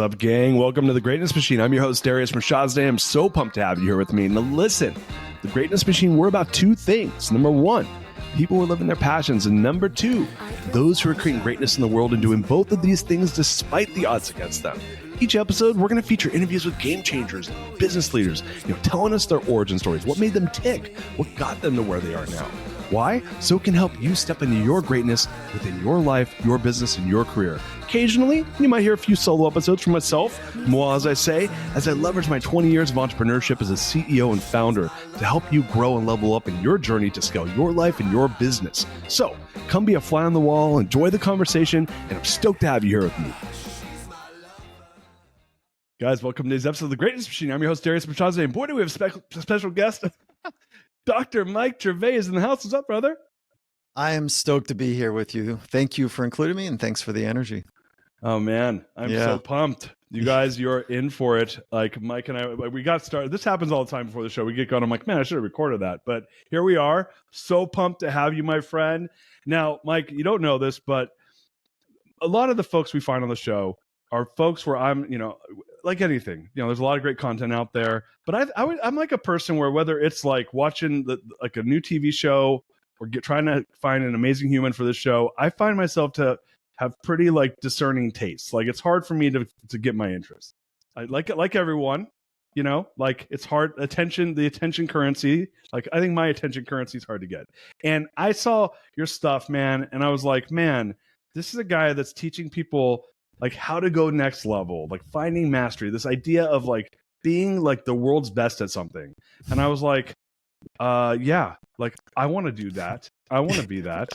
What's up, gang? Welcome to the Greatness Machine. I'm your host, Darius Today. I'm so pumped to have you here with me. Now listen, the Greatness Machine, we're about two things. Number one, people who are living their passions. And number two, those who are creating greatness in the world and doing both of these things despite the odds against them. Each episode, we're going to feature interviews with game changers, business leaders, telling us their origin stories, what made them tick, what got them to where they are now. Why? So it can help you step into your greatness within your life, your business, and your career. Occasionally, you might hear a few solo episodes from myself, moi, as I leverage my 20 years of entrepreneurship as a CEO and founder to help you grow and level up in your journey to scale your life and your business. So come be a fly on the wall, enjoy the conversation, and I'm stoked to have you here with me. Guys, welcome to today's episode of The Greatness Machine. I'm your host, Darius Today, and boy, do we have a special guest. Dr. Mike Gervais is in the house. What's up, brother? I am stoked to be here with you. Thank you for including me, and thanks for the energy. Oh, man. I'm so pumped. You guys, you're in for it. Like Mike and I, we got started. This happens all the time before the show. We get going. I'm like, man, I should have recorded that. But here we are. So pumped to have you, my friend. Now, Mike, you don't know this, but a lot of the folks we find on the show are folks where I'm, like anything, there's a lot of great content out there, but I'm like a person where whether it's like watching like a new TV show or trying to find an amazing human for this show, I find myself to have pretty like discerning tastes. Like it's hard for me to get my interest. I like it like everyone, like it's hard. The attention currency. Like I think my attention currency is hard to get. And I saw your stuff, man. And I was like, man, this is a guy that's teaching people like how to go next level, like finding mastery, this idea of like being like the world's best at something. And I was like, yeah, like I want to do that. I want to be that.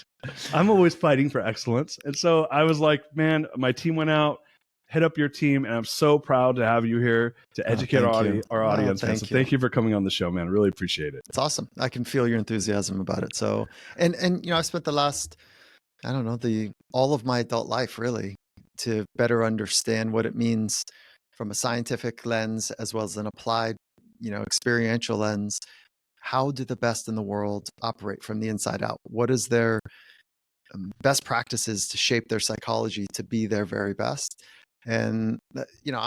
I'm always fighting for excellence. And so I was like, man, my team went out, hit up your team, and I'm so proud to have you here to educate our audience. So thank you for coming on the show, man. I really appreciate it. It's awesome. I can feel your enthusiasm about it. So, and I spent the last, all of my adult life really to better understand what it means from a scientific lens as well as an applied, experiential lens. How do the best in the world operate from the inside out? What is their best practices to shape their psychology to be their very best? And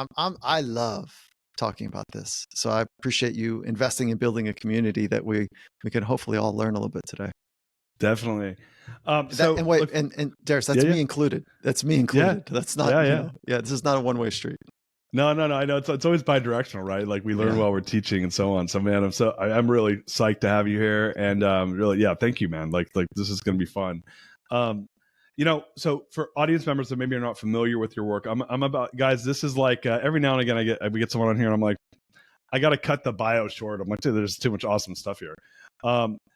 I love talking about this. So I appreciate you investing in building a community that we can hopefully all learn a little bit today. Definitely. And Darius, that's me included. That's me included. Yeah. That's not, this is not a one-way street. No. I know it's always bi-directional, right? Like we learn while we're teaching and so on. So man, I'm really psyched to have you here. And really, thank you, man. Like this is going to be fun. So for audience members that maybe are not familiar with your work, I'm about, guys, this is like every now and again, we get someone on here and I'm like, I got to cut the bio short. I'm like, dude, there's too much awesome stuff here.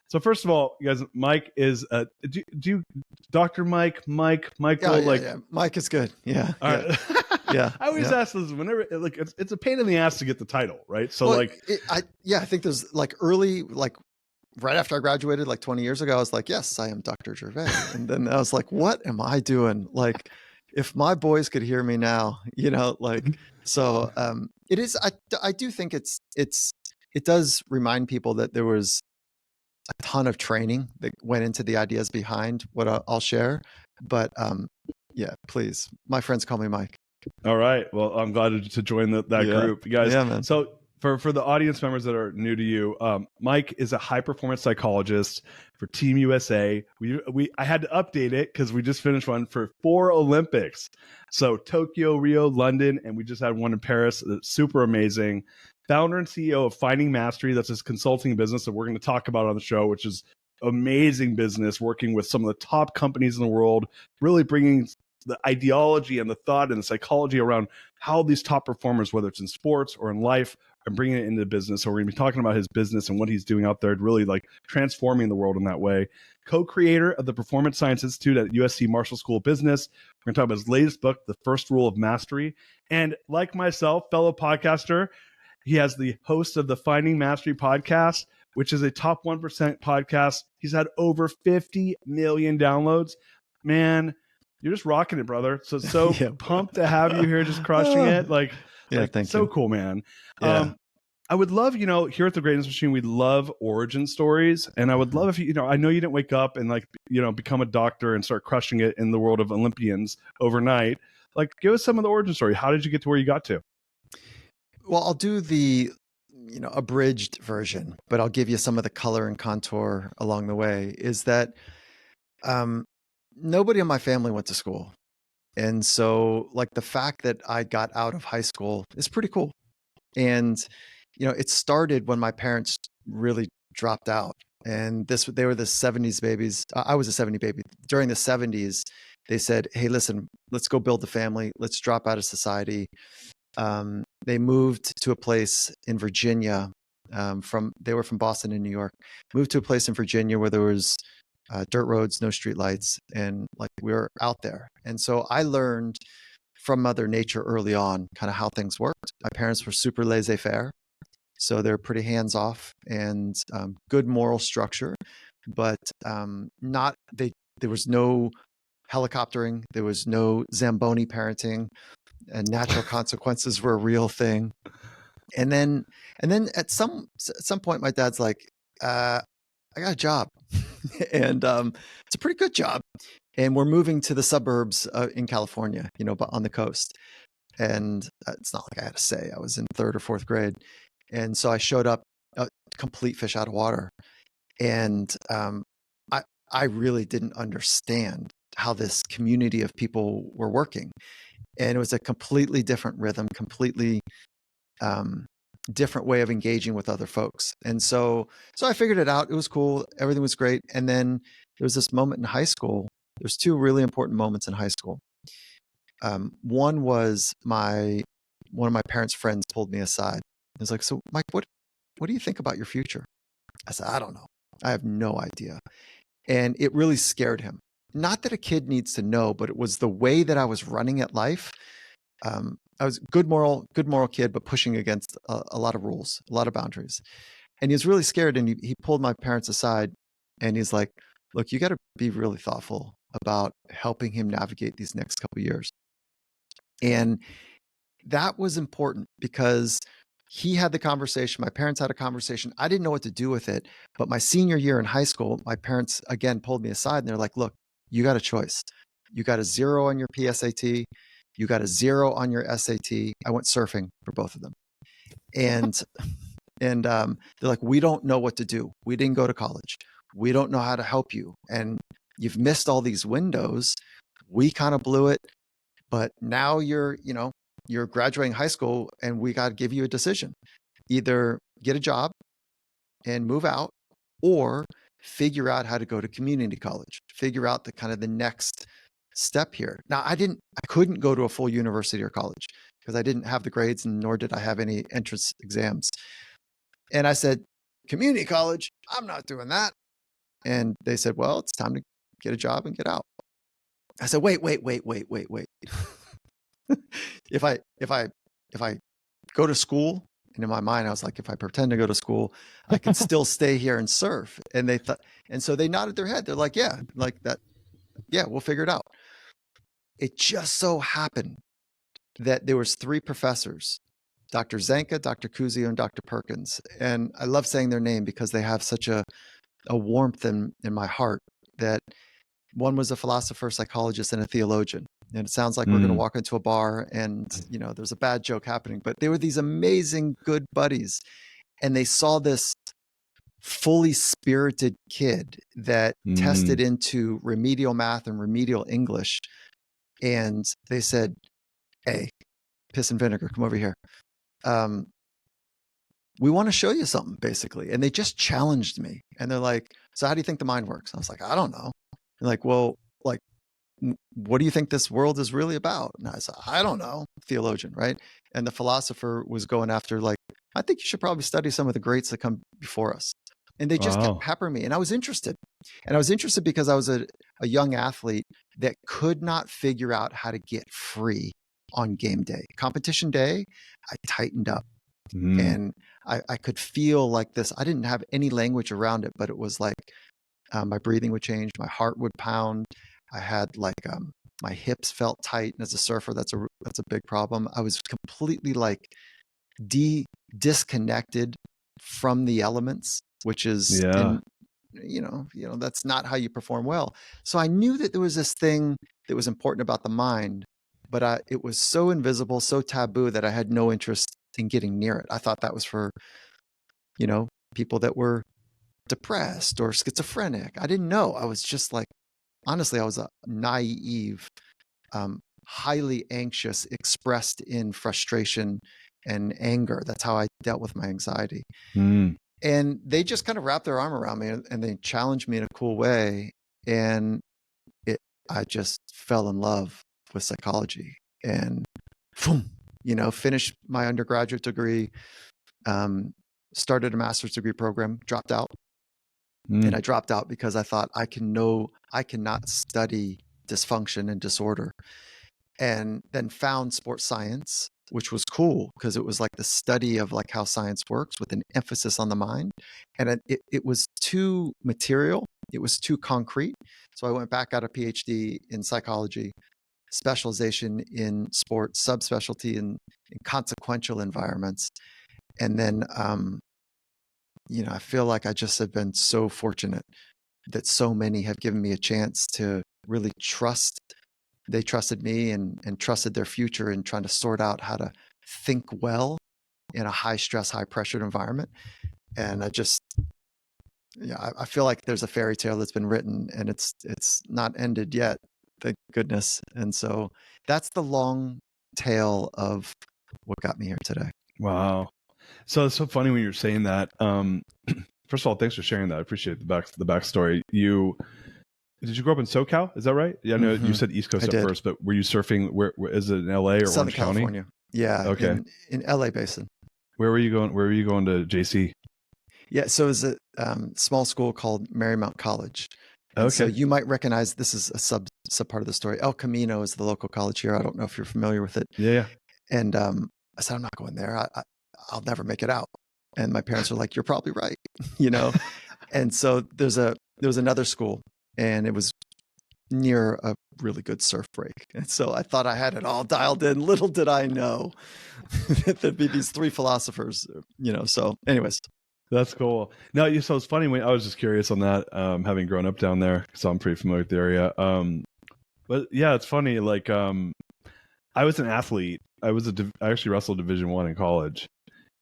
So first of all, you guys, Mike is do you Dr. Michael? Yeah. Mike is good. Yeah. All right. Yeah. I always ask this whenever like it's a pain in the ass to get the title, right? So I think there's like early, like right after I graduated, like 20 years ago, I was like, yes, I am Dr. Gervais. And then I was like, what am I doing? Like, if my boys could hear me now, so it is, I do think it does remind people that there was a ton of training that went into the ideas behind what I'll share. But please, my friends call me Mike. All right. Well, I'm glad to join that group, you guys. Yeah, man. So for the audience members that are new to you, Mike is a high performance psychologist for Team USA. I had to update it because we just finished one for 4 Olympics. So Tokyo, Rio, London, and we just had one in Paris. It's super amazing. Founder and CEO of Finding Mastery. That's his consulting business that we're going to talk about on the show, which is amazing business, working with some of the top companies in the world, really bringing the ideology and the thought and the psychology around how these top performers, whether it's in sports or in life, are bringing it into business. So we're going to be talking about his business and what he's doing out there, really like transforming the world in that way. Co-creator of the Performance Science Institute at USC Marshall School of Business. We're going to talk about his latest book, The First Rule of Mastery. And like myself, fellow podcaster, he has the host of the Finding Mastery podcast, which is a top 1% podcast. He's had over 50 million downloads. Man, you're just rocking it, brother. So pumped to have you here, just crushing it. Thank you. Cool, man. Yeah. I would love, here at the Greatness Machine, we love origin stories. And I would love if I know you didn't wake up and become a doctor and start crushing it in the world of Olympians overnight. Like, give us some of the origin story. How did you get to where you got to? Well, I'll do the abridged version, but I'll give you some of the color and contour along the way. Is that nobody in my family went to school. And so like the fact that I got out of high school is pretty cool. And, it started when my parents really dropped out. And they were the 70s babies. I was a 70 baby. During the 70s, they said, hey, listen, let's go build a family. Let's drop out of society. They moved to a place in Virginia. They were from Boston and New York. Moved to a place in Virginia where there was dirt roads, no street lights, and like we were out there. And so I learned from Mother Nature early on kind of how things worked. My parents were super laissez-faire, so they're pretty hands-off and good moral structure, but not they. There was no helicoptering. There was no Zamboni parenting, and natural consequences were a real thing. And then at some point, my dad's like, I got a job, and it's a pretty good job. And we're moving to the suburbs in California, but on the coast. And it's not like I had to say. I was in 3rd or 4th grade, and so I showed up, a complete fish out of water. And I really didn't understand how this community of people were working, and it was a completely different rhythm, completely different way of engaging with other folks. And so I figured it out. It was cool. Everything was great. And then there was this moment in high school. There's 2 really important moments in high school. One was one of my parents' friends pulled me aside. He was like, so Mike, what do you think about your future? I said, I don't know. I have no idea. And it really scared him. Not that a kid needs to know, but it was the way that I was running at life. I was good moral kid, but pushing against a lot of rules, a lot of boundaries. And he was really scared. And he pulled my parents aside, and he's like, look, you got to be really thoughtful about helping him navigate these next couple of years. And that was important because he had the conversation. My parents had a conversation. I didn't know what to do with it. But my senior year in high school, my parents again pulled me aside, and they're like, look, you got a choice. You got a 0 on your PSAT. You got a 0 on your SAT. I went surfing for both of them. And they're like, we don't know what to do. We didn't go to college. We don't know how to help you. And you've missed all these windows. We kind of blew it. But now you're graduating high school, and we got to give you a decision. Either get a job and move out, or figure out how to go to community college, figure out the next step here. Now, I couldn't go to a full university or college because I didn't have the grades, and nor did I have any entrance exams. And I said, community college, I'm not doing that. And they said, well, it's time to get a job and get out. I said, wait. If I go to school, and in my mind, I was like, if I pretend to go to school, I can still stay here and surf. And they thought, and so they nodded their head. They're like, yeah, like that. Yeah, we'll figure it out. It just so happened that there was 3 professors, Dr. Zanka, Dr. Kuzio, and Dr. Perkins. And I love saying their name because they have such a warmth in my heart. That one was a philosopher, psychologist, and a theologian. And it sounds like we're going to walk into a bar and, there's a bad joke happening. But they were these amazing, good buddies. And they saw this fully spirited kid that tested into remedial math and remedial English. And they said, hey, piss and vinegar, come over here. We want to show you something, basically. And they just challenged me. And they're like, so how do you think the mind works? I was like, I don't know. They're like, well, like, what do you think this world is really about? And I said, I don't know. Theologian, right? And the philosopher was going after, like, I think you should probably study some of the greats that come before us. And they just kept peppering me. And I was interested. And I was interested because I was a young athlete that could not figure out how to get free on game day. Competition day, I tightened up. And I could feel like this. I didn't have any language around it, but it was like my breathing would change. My heart would pound. I had like my hips felt tight. And as a surfer, that's a big problem. I was completely like disconnected from the elements, which is, that's not how you perform well. So I knew that there was this thing that was important about the mind but it was so invisible, so taboo that I had no interest in getting near it. I thought that was for, people that were depressed or schizophrenic. I didn't know. I was just like, honestly, I was a naive, highly anxious, expressed in frustration and anger. That's how I dealt with my anxiety. Mm. And they just kind of wrapped their arm around me and they challenged me in a cool way. And I just fell in love with psychology and boom, finished my undergraduate degree, started a master's degree program, dropped out. And I dropped out because I thought I cannot study dysfunction and disorder. And then found sports science, which was cool because it was like the study of like how science works with an emphasis on the mind. And it was too material. It was too concrete. So I went back, got a PhD in psychology, specialization in sports, subspecialty in consequential environments. And then, I feel like I just have been so fortunate that so many have given me a chance to really trust. They trusted me and trusted their future in trying to sort out how to think well in a high stress, high pressured environment. And I feel like there's a fairy tale that's been written and it's not ended yet, thank goodness. And so that's the long tale of what got me here today. Wow. So it's so funny when you're saying that. First of all, thanks for sharing that. I appreciate the backstory. Did you grow up in SoCal? Is that right? Yeah, I know you said East Coast at first, but were you surfing? Where is it, in LA or Southern Orange California? County? Yeah, Okay. In LA Basin. Where were you going? Where were you going to JC? Yeah, so it's a small school called Marymount College. And so Okay. you might recognize, this is a sub part of the story. El Camino is the local college here. I don't know if you're familiar with it. Yeah. And I said, I'm not going there. I'll never make it out. And my parents were like, you're probably right, And so there was another school, and it was near a really good surf break. And so I thought I had it all dialed in. Little did I know that there'd be these three philosophers, So anyways. That's cool. No, so it's funny when I was just curious on that, having grown up down there, so I'm pretty familiar with the area. But yeah, it's funny. Like, I was an athlete. I actually wrestled Division I in college.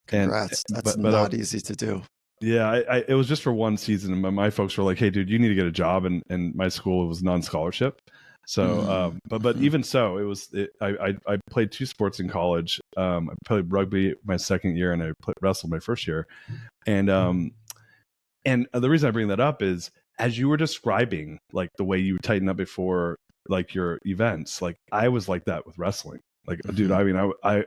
Congrats. That's not easy to do. Yeah, it was just for one season, and my folks were like, "Hey, dude, you need to get a job," and my school was non-scholarship. So, but even so, I played two sports in college. I played rugby my second year, and I wrestled my first year. And the reason I bring that up is, as you were describing, like the way you tighten up before like your events, like I was like that with wrestling. Like, dude, I mean, I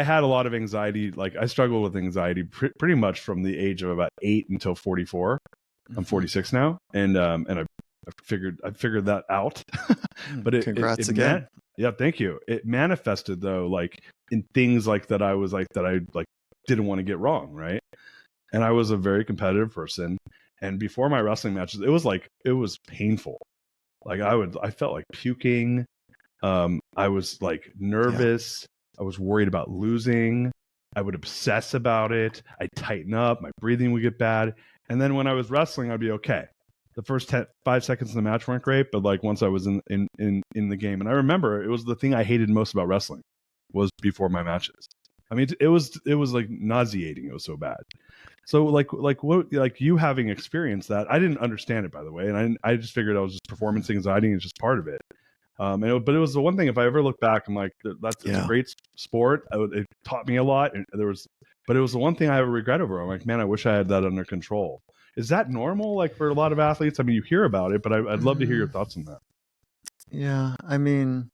had a lot of anxiety. Like, I struggled with anxiety pretty much from the age of about 8 until 44. I'm 46 now, and I figured that out. But congrats again. Yeah, thank you. It manifested though, like in things like that. I didn't want to get wrong, right? And I was a very competitive person. And before my wrestling matches, it was painful. Like I felt like puking. I was like nervous. I was worried about losing. I would obsess about it. I'd tighten up. My breathing would get bad. And then when I was wrestling, I'd be okay. The first 5 seconds of the match weren't great, but like once I was in the game, and I remember it was the thing I hated most about wrestling was before my matches. I mean, it was like nauseating. It was so bad. So like you having experienced that, I didn't understand it, by the way, and I just figured I was just performance anxiety and it's just part of it. But it was the one thing, if I ever look back, I'm like, it's a great sport. It taught me a lot, and but it was the one thing I have a regret over. I'm like, man, I wish I had that under control. Is that normal, like for a lot of athletes? I mean, you hear about it, but I'd love to hear your thoughts on that. Yeah, I mean,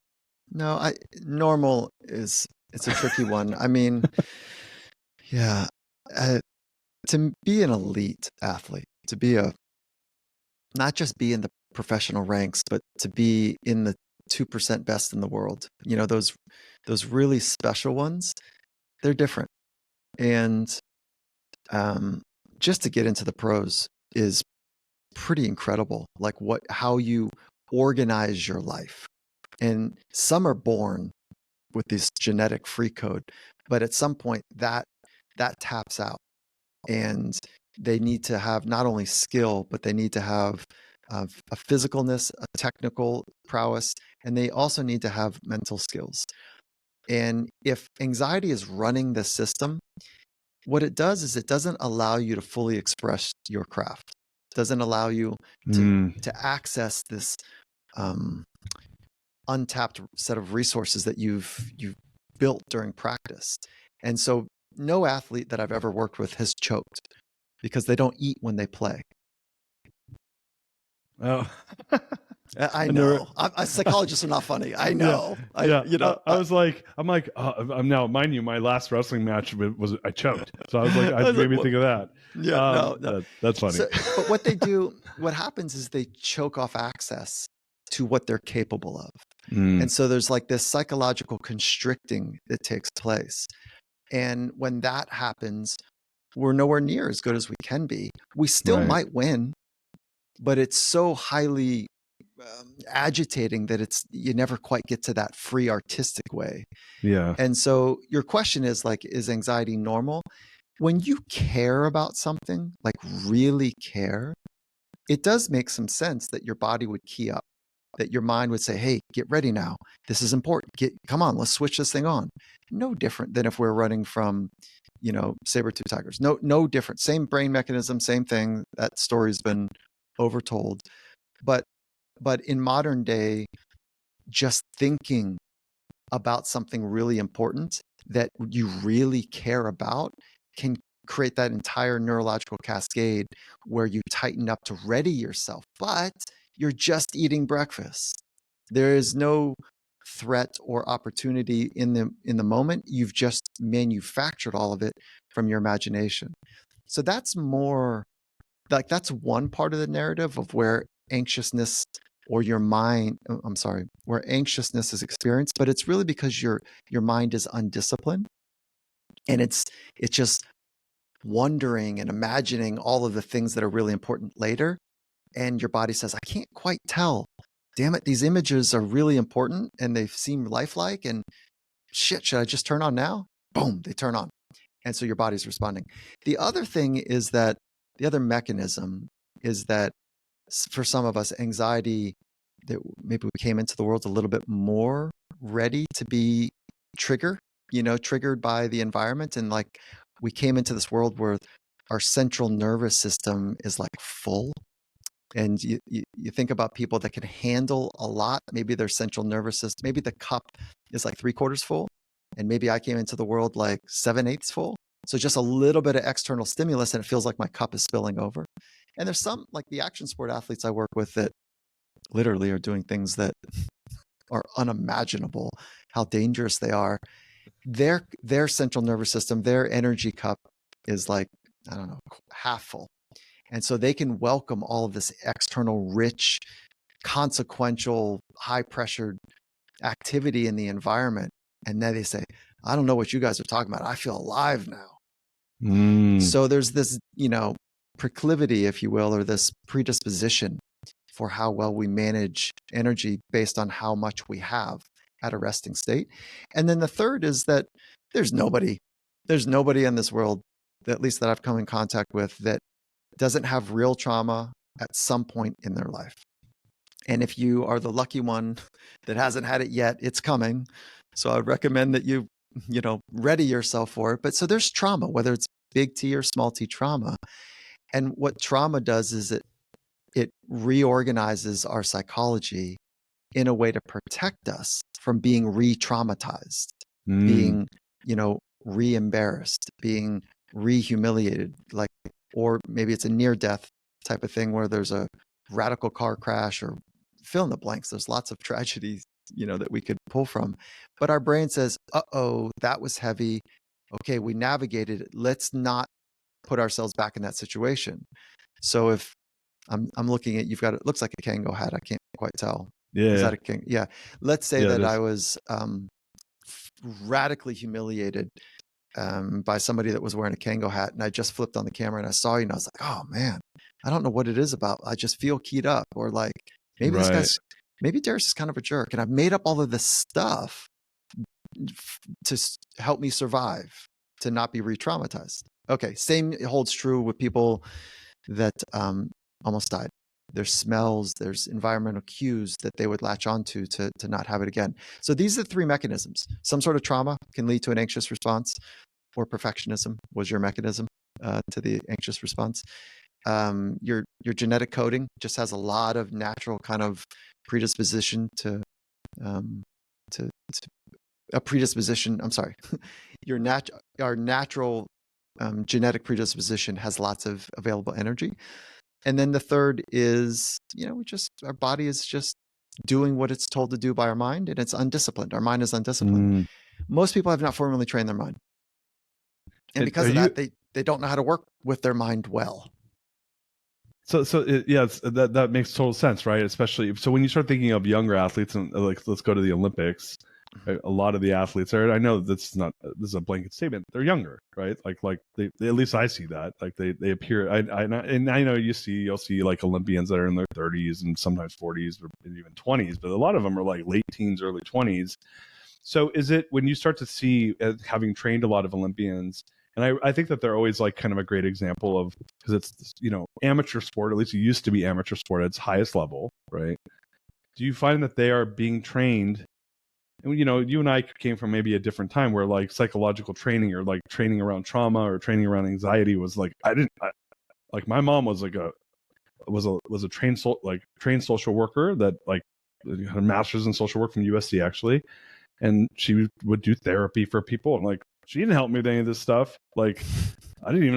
no, normal it's a tricky one. I mean, yeah, to be an elite athlete, to be not just be in the professional ranks, but to be in the 2% best in the world, those really special ones, they're different. And just to get into the pros is pretty incredible. Like how you organize your life. And some are born with this genetic free code, but at some point that taps out, and they need to have not only skill, but they need to have a physicalness, a technical prowess, and they also need to have mental skills. And if anxiety is running the system, what it does is it doesn't allow you to fully express your craft. It doesn't allow you to access this untapped set of resources that you've built during practice. And so no athlete that I've ever worked with has choked because they don't eat when they play. Oh. I know. Psychologists are not funny. I know. Yeah. I'm like, I'm now, mind you, my last wrestling match was I choked. So I was like, I made me think of that. Yeah, no. That's funny. So, but what they do, what happens is they choke off access to what they're capable of. And so there's like this psychological constricting that takes place. And when that happens, we're nowhere near as good as we can be. We still might win, but it's so highly agitating that you never quite get to that free artistic way. Yeah. And so your question is like, is anxiety normal? When you care about something, like really care, it does make some sense that your body would key up, that your mind would say, hey, get ready now. This is important. Come on, let's switch this thing on. No different than if we're running from, saber-tooth tigers. No different. Same brain mechanism, same thing. That story's been overtold. But in modern day, just thinking about something really important that you really care about can create that entire neurological cascade where you tighten up to ready yourself, but you're just eating breakfast. There is no threat or opportunity in the moment. You've just manufactured all of it from your imagination. So that's more like, that's one part of the narrative of where anxiousness or your mind, where anxiousness is experienced, but it's really because your mind is undisciplined, and it's just wondering and imagining all of the things that are really important later. And your body says, I can't quite tell. Damn it, these images are really important and they seem lifelike, and shit, should I just turn on now? Boom, they turn on. And so your body's responding. The other thing is that the other mechanism is that for some of us, anxiety, that maybe we came into the world a little bit more ready to be triggered by the environment. And like, we came into this world where our central nervous system is like full. And you think about people that can handle a lot. Maybe their central nervous system, maybe the cup is like 3/4 full. And maybe I came into the world like 7/8 full. So just a little bit of external stimulus and it feels like my cup is spilling over. And there's some, like the action sport athletes I work with, that literally are doing things that are unimaginable, how dangerous they are. Their central nervous system, their energy cup is like, I don't know, half full. And so they can welcome all of this external, rich, consequential, high-pressured activity in the environment. And then they say, I don't know what you guys are talking about. I feel alive now. So there's this, proclivity, if you will, or this predisposition for how well we manage energy based on how much we have at a resting state. And then the third is that there's nobody in this world, at least that I've come in contact with, that doesn't have real trauma at some point in their life. And if you are the lucky one that hasn't had it yet, it's coming. So I would recommend that you ready yourself for it. But so there's trauma, whether it's big T or small t trauma. And what trauma does is it reorganizes our psychology in a way to protect us from being re-traumatized, being, re-embarrassed, being re-humiliated, like, or maybe it's a near-death type of thing where there's a radical car crash, or fill in the blanks. There's lots of tragedies, that we could pull from. But our brain says, uh-oh, that was heavy. Okay, we navigated it. Let's not put ourselves back in that situation. So if I'm looking at, you've got, it looks like a Kango hat. I can't quite tell. Yeah. Is that a Kango? Yeah. Let's say that I was radically humiliated by somebody that was wearing a Kango hat, and I just flipped on the camera and I saw you, and I was like, oh man, I don't know what it is about. I just feel keyed up, or like maybe maybe Darius is kind of a jerk, and I've made up all of this stuff to help me survive, to not be re-traumatized. Okay, same holds true with people that almost died. there's smells, there's environmental cues that they would latch onto to not have it again. So these are the three mechanisms. Some sort of trauma can lead to an anxious response, or perfectionism was your mechanism to the anxious response. Your genetic coding just has a lot of natural kind of predisposition to a predisposition. I'm sorry, our natural genetic predisposition has lots of available energy. And then the third is, our body is just doing what it's told to do by our mind, and it's undisciplined. Our mind is undisciplined. Most people have not formally trained their mind. And because of that, they don't know how to work with their mind well. That makes total sense, right? Especially so when you start thinking of younger athletes, and like let's go to the Olympics. Right? A lot of the athletes are. I know this is a blanket statement. They're younger, right? Like they at least I see that. Like they appear. I know you'll see like Olympians that are in their 30s and sometimes 40s or even 20s, but a lot of them are like late teens, early 20s. So is it when you start to see, having trained a lot of Olympians, and I think that they're always like kind of a great example of, because it's amateur sport, at least it used to be amateur sport at its highest level, right? Do you find that they are being trained? And you and I came from maybe a different time where like psychological training or like training around trauma or training around anxiety was like like my mom was like was a trained social worker that like had a master's in social work from USC actually, and she would do therapy for people, and like she didn't help me with any of this stuff. Like I didn't even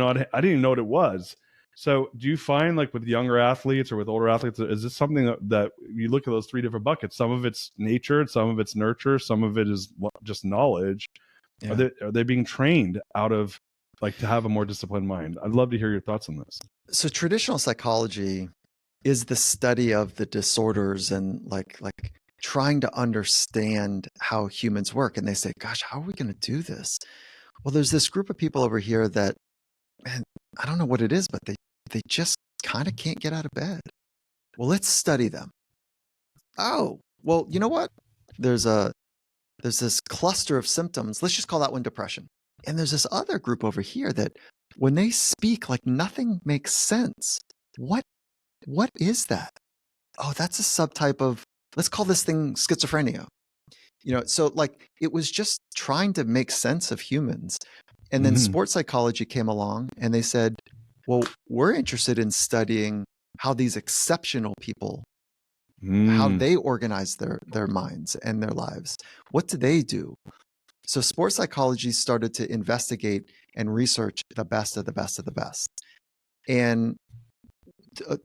know what it was. So do you find like with younger athletes or with older athletes, is this something that you look at those three different buckets? Some of it's nature, some of it's nurture, some of it is just knowledge. Yeah. Are they being trained out of like to have a more disciplined mind? I'd love to hear your thoughts on this. So traditional psychology is the study of the disorders and like trying to understand how humans work. And they say, gosh, how are we going to do this? Well, there's this group of people over here that, man, I don't know what it is, but they just kind of can't get out of bed. Well, let's study them. Oh, well, you know what? There's this cluster of symptoms. Let's just call that one depression. And there's this other group over here that when they speak, like nothing makes sense. What is that? Oh, that's a subtype of, let's call this thing schizophrenia. So like it was just trying to make sense of humans. And then sports psychology came along and they said, well, we're interested in studying how these exceptional people, how they organize their minds and their lives. What do they do? So sports psychology started to investigate and research the best of the best of the best. And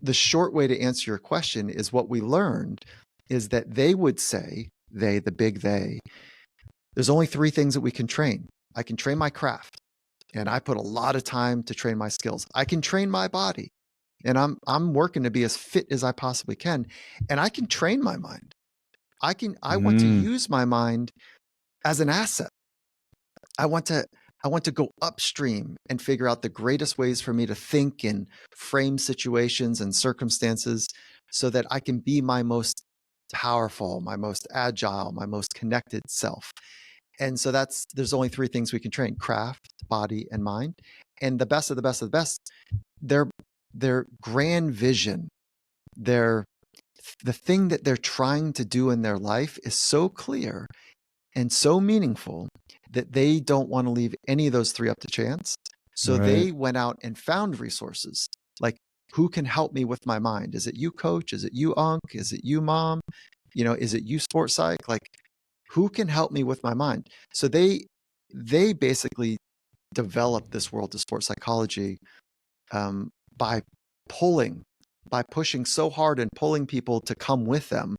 the short way to answer your question is what we learned is that they would say, the big they, there's only three things that we can train. I can train my craft, and I put a lot of time to train my skills. I can train my body, and I'm working to be as fit as I possibly can, and I can train my mind. I want to use my mind as an asset. I want to go upstream and figure out the greatest ways for me to think and frame situations and circumstances so that I can be my most powerful, my most agile, my most connected self. And so there's only three things we can train: craft, body, and mind. And the best of the best of the best, their grand vision, the thing that they're trying to do in their life is so clear and so meaningful that they don't want to leave any of those three up to chance. So they went out and found resources like, who can help me with my mind? Is it you, coach? Is it you, Unc? Is it you, mom? Is it you, sports psych? Like, who can help me with my mind? So they basically developed this world of sports psychology by pushing so hard and pulling people to come with them.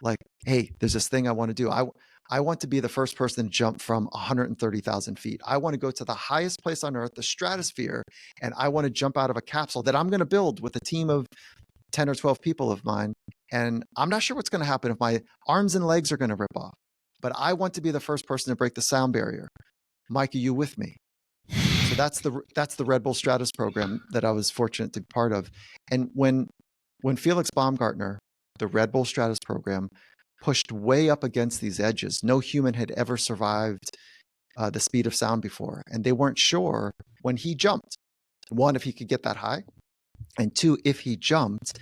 Like, hey, there's this thing I want to do. I want to be the first person to jump from 130,000 feet. I want to go to the highest place on earth, the stratosphere, and I want to jump out of a capsule that I'm going to build with a team of 10 or 12 people of mine. And I'm not sure what's going to happen if my arms and legs are going to rip off, but I want to be the first person to break the sound barrier. Mike, are you with me? So that's the Red Bull Stratus program that I was fortunate to be part of. And when Felix Baumgartner, the Red Bull Stratus program, pushed way up against these edges, no human had ever survived the speed of sound before. And they weren't sure when he jumped, one, if he could get that high, and two, if he jumped,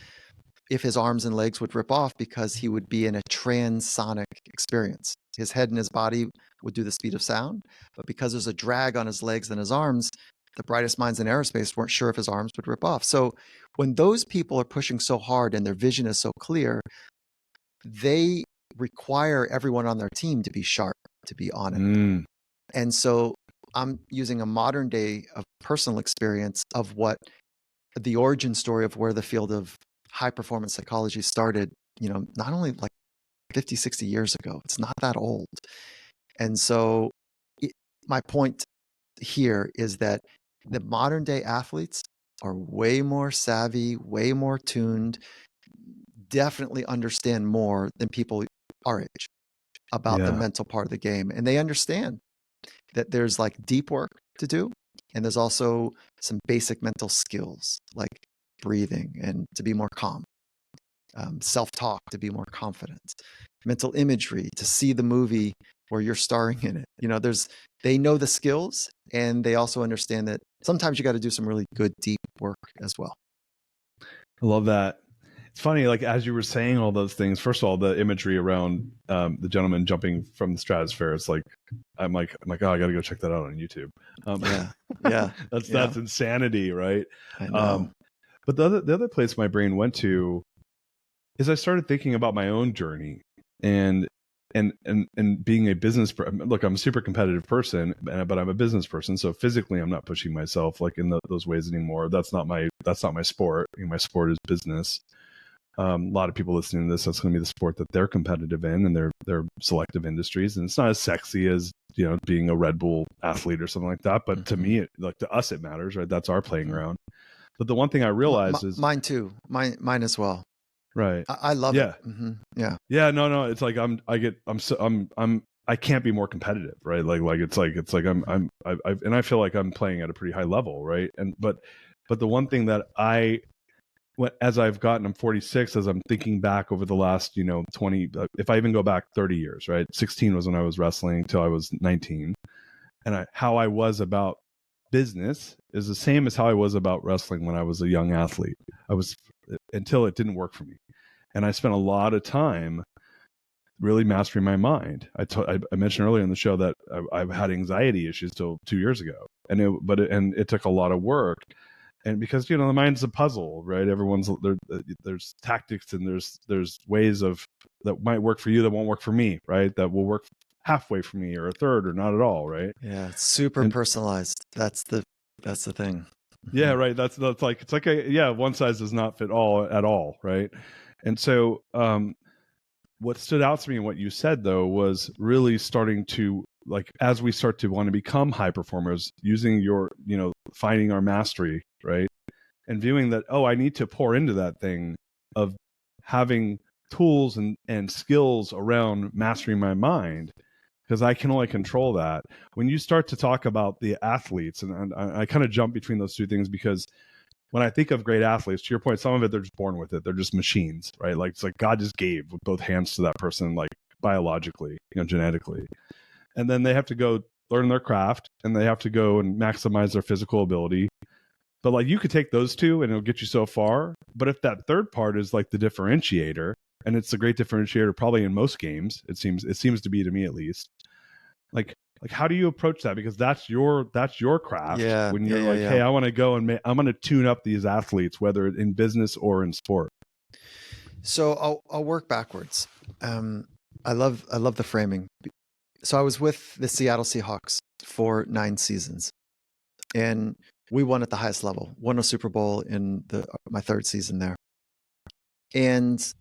if his arms and legs would rip off because he would be in a transonic experience. His head and his body would do the speed of sound, but because there's a drag on his legs and his arms, the brightest minds in aerospace weren't sure if his arms would rip off. So when those people are pushing so hard and their vision is so clear, they require everyone on their team to be sharp, to be on it. And so I'm using a modern day of personal experience of what the origin story of where the field of high performance psychology started, not only like 50, 60 years ago, it's not that old. And so my point here is that the modern day athletes are way more savvy, way more tuned, definitely understand more than people our age about the mental part of the game. And they understand that there's like deep work to do. And there's also some basic mental skills like breathing and to be more calm, self-talk to be more confident, mental imagery to see the movie where you're starring in it. They know the skills, and they also understand that sometimes you got to do some really good deep work as well. I love that. It's funny, like as you were saying all those things, first of all, the imagery around the gentleman jumping from the stratosphere, it's like I'm like, oh, I got to go check that out on YouTube. That's insanity, right? I know. But the other place my brain went to is I started thinking about my own journey and being a business. Look, I'm a super competitive person, but I'm a business person, so physically I'm not pushing myself like in those ways anymore. That's not my sport. My sport is business. A lot of people listening to this, that's going to be the sport that they're competitive in, and they're selective industries, and it's not as sexy as being a Red Bull athlete or something like that. But to me, to us, it matters, right? That's our playing ground. But the one thing I realized is mine too, mine as well. Right. I love it. Yeah. No. It's like I can't be more competitive, right? It's like and I feel like I'm playing at a pretty high level, right? But the one thing that as I've gotten, I'm 46, as I'm thinking back over the last, 20, if I even go back 30 years, right? 16 was when I was wrestling till I was 19. And how I was about business is the same as how I was about wrestling when I was a young athlete. Until it didn't work for me. And I spent a lot of time really mastering my mind. I mentioned earlier in the show that I've had anxiety issues till 2 years ago. And it took a lot of work. And because the mind's a puzzle, right? There's tactics and there's ways that might work for you that won't work for me, right? That will work halfway for me or a third or not at all, right? Yeah, it's super personalized. That's the thing. Yeah, right. That's like it's like one size does not fit all at all, right? And so what stood out to me in what you said though was really starting to, like, as we start to want to become high performers, using finding our mastery, right? And viewing that, I need to pour into that thing of having tools and skills around mastering my mind, because I can only control that. When you start to talk about the athletes, and I kind of jump between those two things, because when I think of great athletes, to your point, some of it, they're just born with it. They're just machines, right? Like it's like God just gave with both hands to that person, like biologically, genetically. And then they have to go learn their craft, and they have to go and maximize their physical ability. But like you could take those two and it'll get you so far. But if that third part is like the differentiator, and it's a great differentiator probably in most games, it seems to be, to me at least. Like how do you approach that? Because that's your craft. When you're hey, I want to go and I'm going to tune up these athletes, whether in business or in sport. So I'll work backwards. I love the framing. So I was with the Seattle Seahawks for 9 seasons, and we won at the highest level. Won a Super Bowl in my 3rd season there, and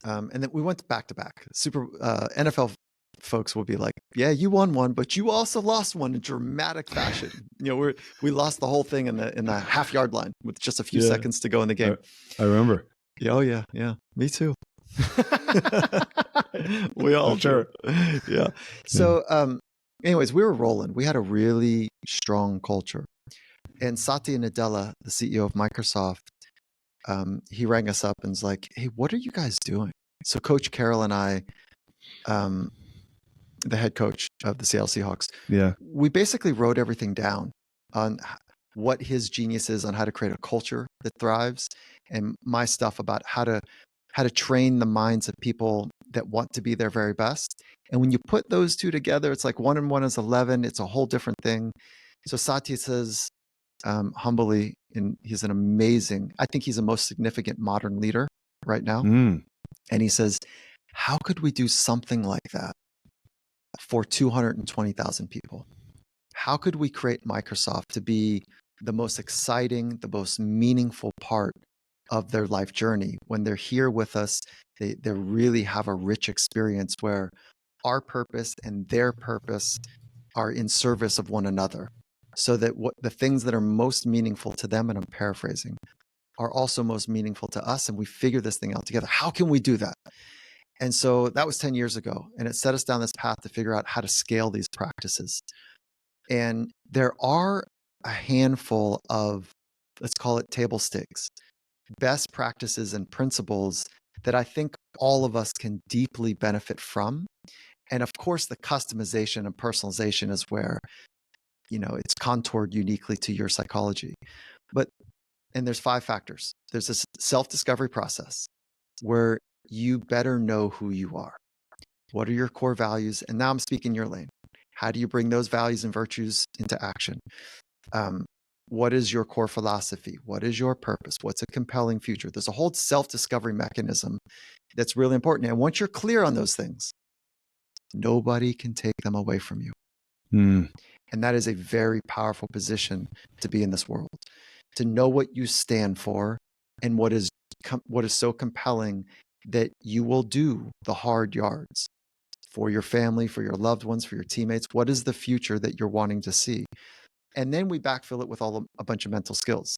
then we went back to back. NFL folks will be like, "Yeah, you won one, but you also lost one in dramatic fashion." We lost the whole thing in the half-yard line with just a few seconds to go in the game. I remember. Oh yeah, me too. We all sure. Yeah. So, anyways, we were rolling. We had a really strong culture. And Satya Nadella, the CEO of Microsoft, he rang us up and was like, "Hey, what are you guys doing?" So Coach Carroll and I, the head coach of the Seattle Seahawks, we basically wrote everything down on what his genius is on how to create a culture that thrives and my stuff about how to train the minds of people that want to be their very best. And when you put those two together, it's like 1 and 1 is 11. It's a whole different thing. So Satya says, humbly, and he's an amazing, I think he's the most significant modern leader right now. And he says, how could we do something like that for 220,000 people? How could we create Microsoft to be the most exciting, the most meaningful part of their life journey? When they're here with us, they really have a rich experience where our purpose and their purpose are in service of one another, so that what the things that are most meaningful to them, and I'm paraphrasing, are also most meaningful to us, and we figure this thing out together. How can we do that? And so that was 10 years ago, and it set us down this path to figure out how to scale these practices. And there are a handful of, let's call it table stakes, best practices and principles that I think all of us can deeply benefit from. And of course, the customization and personalization is where, it's contoured uniquely to your psychology. And there's 5 factors. There's this self-discovery process where you better know who you are. What are your core values? And now I'm speaking your lane. How do you bring those values and virtues into action? What is your core philosophy? What is your purpose? What's a compelling future? There's a whole self-discovery mechanism that's really important. And once you're clear on those things, nobody can take them away from you. And that is a very powerful position to be in this world, to know what you stand for and what is so compelling that you will do the hard yards for your family, for your loved ones, for your teammates. What is the future that you're wanting to see? And then we backfill it with a bunch of mental skills.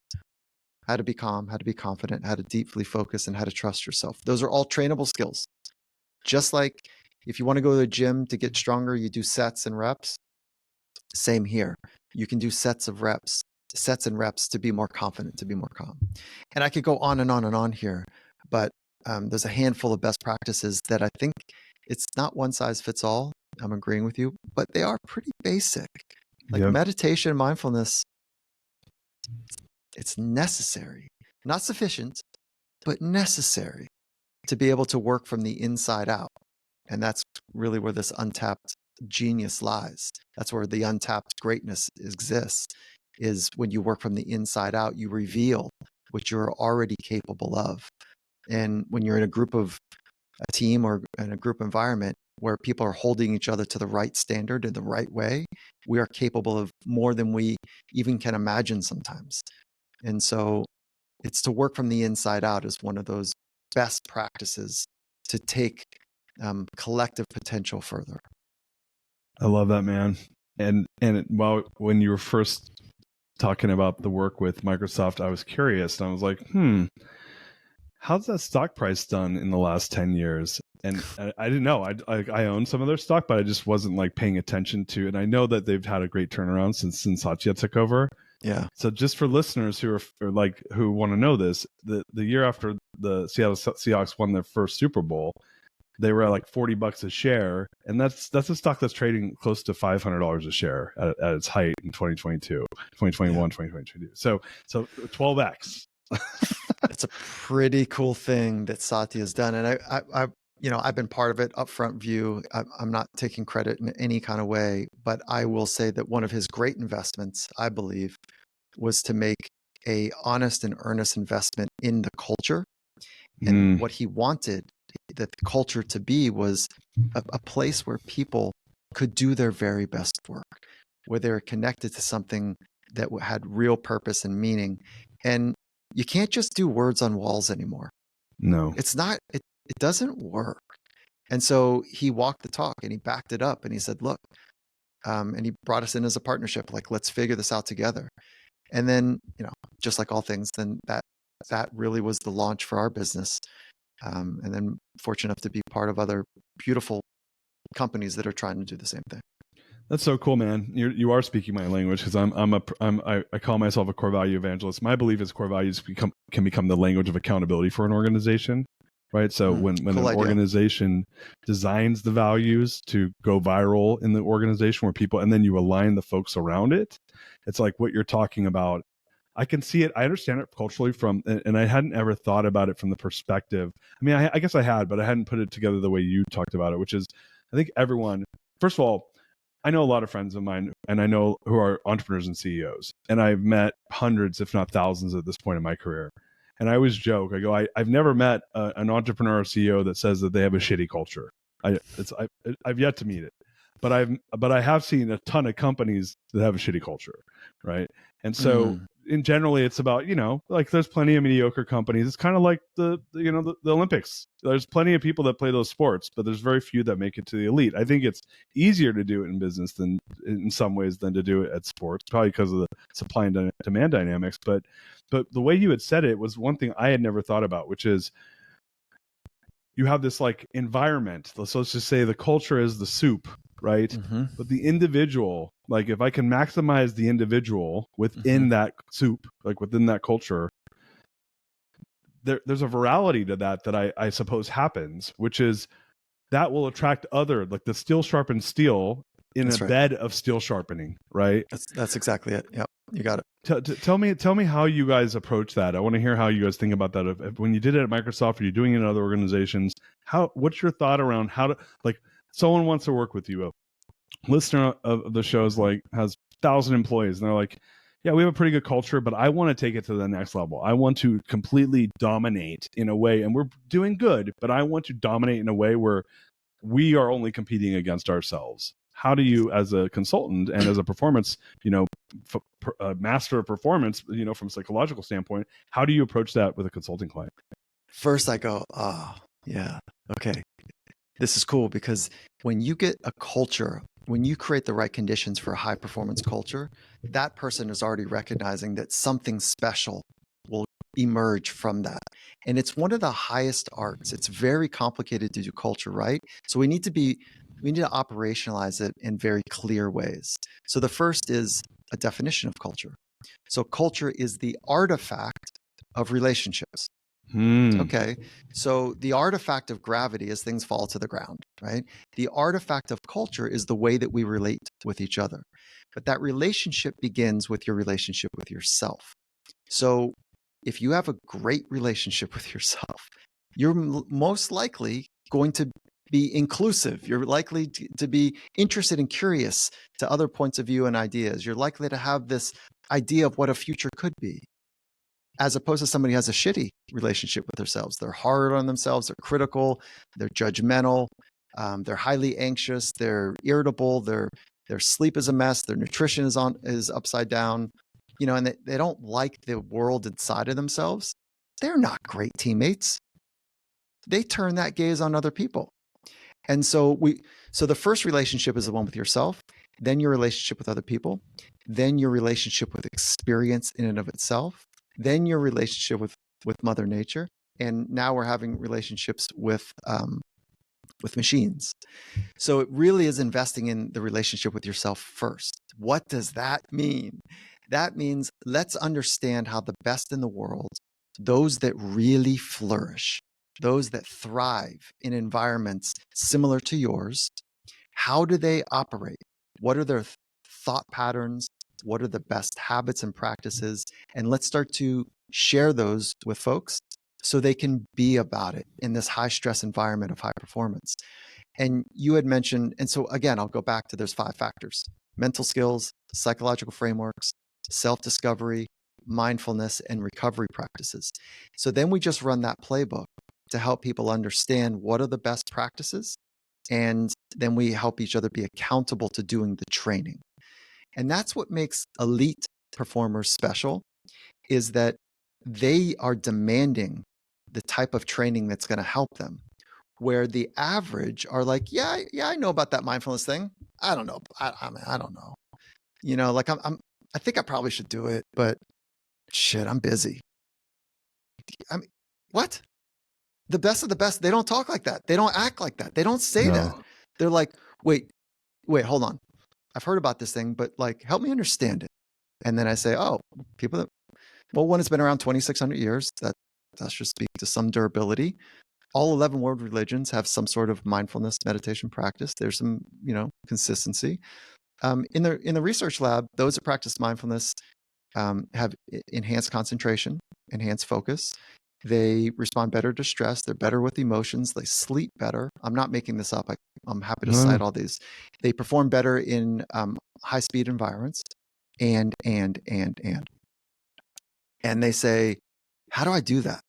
How to be calm, how to be confident, how to deeply focus, and how to trust yourself. Those are all trainable skills. Just like if you want to go to the gym to get stronger, you do sets and reps. Same here. You can do sets and reps to be more confident, to be more calm. And I could go on and on and on here, but there's a handful of best practices that I think it's not one size fits all. I'm agreeing with you, but they are pretty basic. Like meditation, mindfulness, it's necessary, not sufficient, but necessary to be able to work from the inside out. And that's really where this untapped genius lies. That's where the untapped greatness exists, is when you work from the inside out, you reveal what you're already capable of. And when you're in a team or in a group environment where people are holding each other to the right standard in the right way, we are capable of more than we even can imagine sometimes. And so it's to work from the inside out is one of those best practices to take collective potential further. I love that, man. And when you were first talking about the work with Microsoft, I was curious, and I was like, how's that stock price done in the last 10 years? And I didn't know. I own some of their stock, but I just wasn't like paying attention to. And I know that they've had a great turnaround since Satya took over. Yeah. So just for listeners who who want to know this, the year after the Seattle Seahawks won their first Super Bowl, they were at like $40 a share, and that's a stock that's trading close to $500 a share at its height in 2022, 2021, 2022. So 12x. It's a pretty cool thing that Satya has done, and I've been part of it. Upfront view. I'm not taking credit in any kind of way, but I will say that one of his great investments, I believe, was to make a honest and earnest investment in the culture. And what he wanted the culture to be was a place where people could do their very best work, where they're connected to something that had real purpose and meaning. And you can't just do words on walls anymore. No, it's not. It doesn't work. And so he walked the talk and he backed it up and he said, look, and he brought us in as a partnership, like, let's figure this out together. And then, just like all things, then that really was the launch for our business. And then fortunate enough to be part of other beautiful companies that are trying to do the same thing. That's so cool, man. You are speaking my language, because I call myself a core value evangelist. My belief is core values can become the language of accountability for an organization, right? So when an organization designs the values to go viral in the organization where people, and then you align the folks around it, it's like what you're talking about. I can see it. I understand it culturally and I hadn't ever thought about it from the perspective. I mean, I guess I had, but I hadn't put it together the way you talked about it, which is, I think everyone, first of all, I know a lot of friends of mine, and I know who are entrepreneurs and CEOs, and I've met hundreds, if not thousands, at this point in my career. And I always joke, I go, I've never met an entrepreneur or CEO that says that they have a shitty culture. I've yet to meet it, but I have seen a ton of companies that have a shitty culture, right? And so, in generally, it's about, like there's plenty of mediocre companies. It's kind of like the Olympics. There's plenty of people that play those sports, but there's very few that make it to the elite. I think it's easier to do it in business than in some ways than to do it at sports, probably because of the supply and demand dynamics. But the way you had said it was one thing I had never thought about, which is you have this like environment. So let's just say the culture is the soup, right? Mm-hmm. But the individual, like if I can maximize the individual within that soup, like within that culture, there's a virality to that I suppose happens, which is that will attract other, like the steel sharpens steel in a bed of steel sharpening, right? That's exactly it. Yep, you got it. Tell me how you guys approach that. I want to hear how you guys think about that. When you did it at Microsoft, are you doing it in other organizations? What's your thought around how to, like, someone wants to work with you, a listener of the show's like has 1,000 employees, and they're like, yeah, we have a pretty good culture, but I want to take it to the next level. I want to completely dominate in a way, and we're doing good, but I want to dominate in a way where we are only competing against ourselves. How do you, as a consultant and as a performance, master of performance, from a psychological standpoint, how do you approach that with a consulting client? First, I go, yeah, okay. This is cool, because when you get a culture, when you create the right conditions for a high performance culture, that person is already recognizing that something special will emerge from that. And it's one of the highest arts. It's very complicated to do culture right. So we need to operationalize it in very clear ways. So the first is a definition of culture. So culture is the artifact of relationships. Okay, so the artifact of gravity is things fall to the ground, right? The artifact of culture is the way that we relate with each other. But that relationship begins with your relationship with yourself. So if you have a great relationship with yourself, you're most likely going to be inclusive. You're likely to be interested and curious to other points of view and ideas. You're likely to have this idea of what a future could be, as opposed to somebody who has a shitty relationship with themselves. They're hard on themselves, they're critical, they're judgmental, they're highly anxious, they're irritable, their sleep is a mess, their nutrition is upside down, and they don't like the world inside of themselves. They're not great teammates. They turn that gaze on other people. And so the first relationship is the one with yourself, then your relationship with other people, then your relationship with experience in and of itself, then your relationship with Mother Nature, and now we're having relationships with machines. So it really is investing in the relationship with yourself first. What does that mean? That means let's understand how the best in the world, those that really flourish, those that thrive in environments similar to yours, how do they operate? What are their thought patterns? What are the best habits and practices? And let's start to share those with folks so they can be about it in this high stress environment of high performance. And you had mentioned, and so again, I'll go back to there's 5 factors: mental skills, psychological frameworks, self-discovery, mindfulness, and recovery practices. So then we just run that playbook to help people understand what are the best practices. And then we help each other be accountable to doing the training. And that's what makes elite performers special, is that they are demanding the type of training that's going to help them, where the average are like, yeah, I know about that mindfulness thing. I don't know. I don't know. Like I think I probably should do it, but shit, I'm busy. I mean, what? The best of the best, they don't talk like that. They don't act like that. They don't say that. They're like, wait, hold on. I've heard about this thing, but like, help me understand it. And then I say, one, it's been around 2,600 years. That should speak to some durability. All 11 world religions have some sort of mindfulness meditation practice. There's some, consistency. In the research lab, those that practice mindfulness have enhanced concentration, enhanced focus. They respond better to stress. They're better with emotions. They sleep better. I'm not making this up. I'm happy to cite all these. They perform better in high-speed environments. And they say, how do I do that?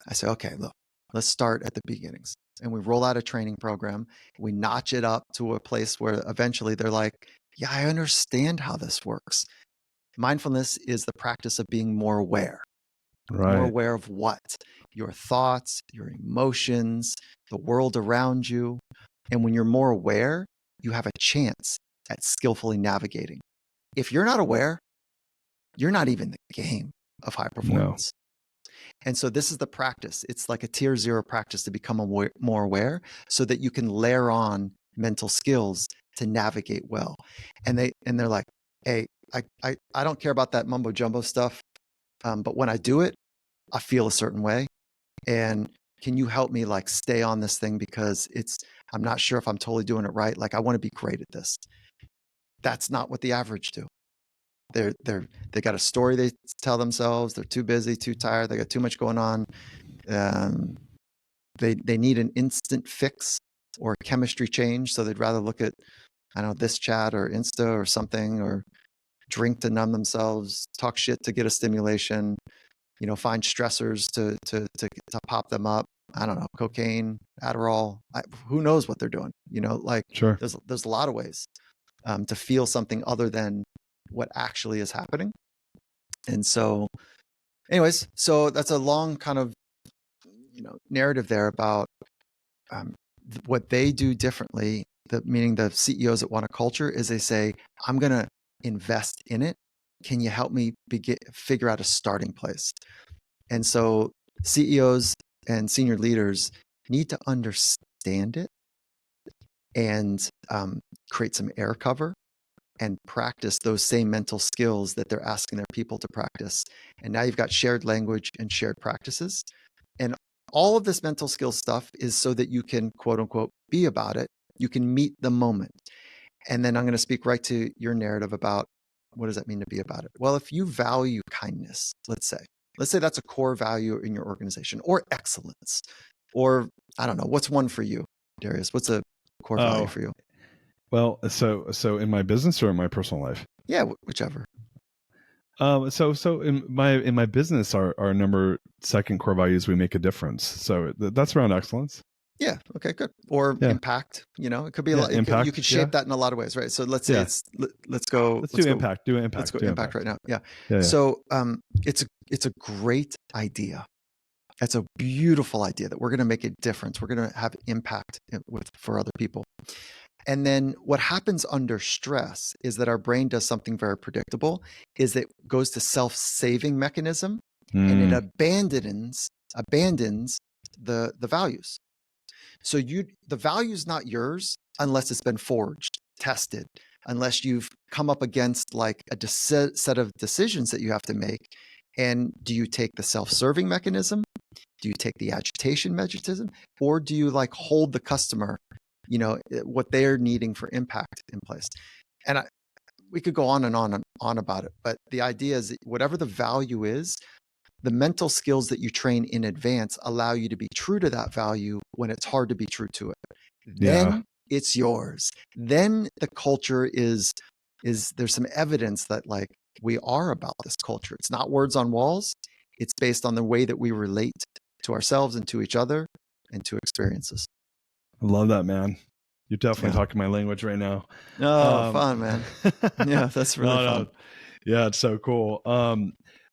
I say, okay, look, let's start at the beginnings. And we roll out a training program. We notch it up to a place where eventually they're like, yeah, I understand how this works. Mindfulness is the practice of being more aware. Right. More aware of what? Your thoughts, your emotions, the world around you. And when you're more aware, you have a chance at skillfully navigating. If you're not aware, you're not even the game of high performance. No. And so this is the practice. It's like a tier 0 practice to become more aware so that you can layer on mental skills to navigate well. And they're like, hey, I don't care about that mumbo jumbo stuff. But when I do it, I feel a certain way. And can you help me like stay on this thing? Because I'm not sure if I'm totally doing it right. Like I want to be great at this. That's not what the average do. They got a story they tell themselves. They're too busy, too tired. They got too much going on. They need an instant fix or a chemistry change. So they'd rather look at, I don't know, this chat or Insta or something, or drink to numb themselves, talk shit to get a stimulation, find stressors to pop them up. I don't know, cocaine, Adderall, who knows what they're doing, Sure. There's a lot of ways to feel something other than what actually is happening. And so anyways, so that's a long kind of, narrative there about what they do differently. Meaning the CEOs that want a culture is they say, I'm going to invest in it. Can you help me figure out a starting place? And so CEOs and senior leaders need to understand it and create some air cover and practice those same mental skills that they're asking their people to practice. And now you've got shared language and shared practices. And all of this mental skill stuff is so that you can, quote unquote, be about it. You can meet the moment. And then I'm going to speak right to your narrative about what does that mean to be about it? Well, if you value kindness, let's say that's a core value in your organization, or excellence, or I don't know, what's one for you, Darius? What's a core value for you? Well, so in my business or in my personal life? Yeah, whichever. So in my business, our second core values, we make a difference. So that's around excellence. Yeah. Okay, good. Or impact, it could be a lot. Impact, you could shape that in a lot of ways, right? So let's say let's do impact. Let's go impact right now. Yeah. So it's a great idea. That's a beautiful idea that we're going to make a difference. We're going to have impact for other people. And then what happens under stress is that our brain does something very predictable, is it goes to self-saving mechanism and it abandons the values. So the value is not yours unless it's been forged, tested, unless you've come up against like a set of decisions that you have to make. And do you take the self-serving mechanism? Do you take the agitation mechanism? Or do you like hold the customer, what they're needing for impact in place? And we could go on and on and on about it. But the idea is that whatever the value is, the mental skills that you train in advance allow you to be true to that value when it's hard to be true to it. Then it's yours. Then the culture is there's some evidence that like we are about this culture. It's not words on walls. It's based on the way that we relate to ourselves and to each other and to experiences. I love that, man. You're definitely talking my language right now. Oh, fun, man. Yeah, that's really fun. Yeah, it's so cool.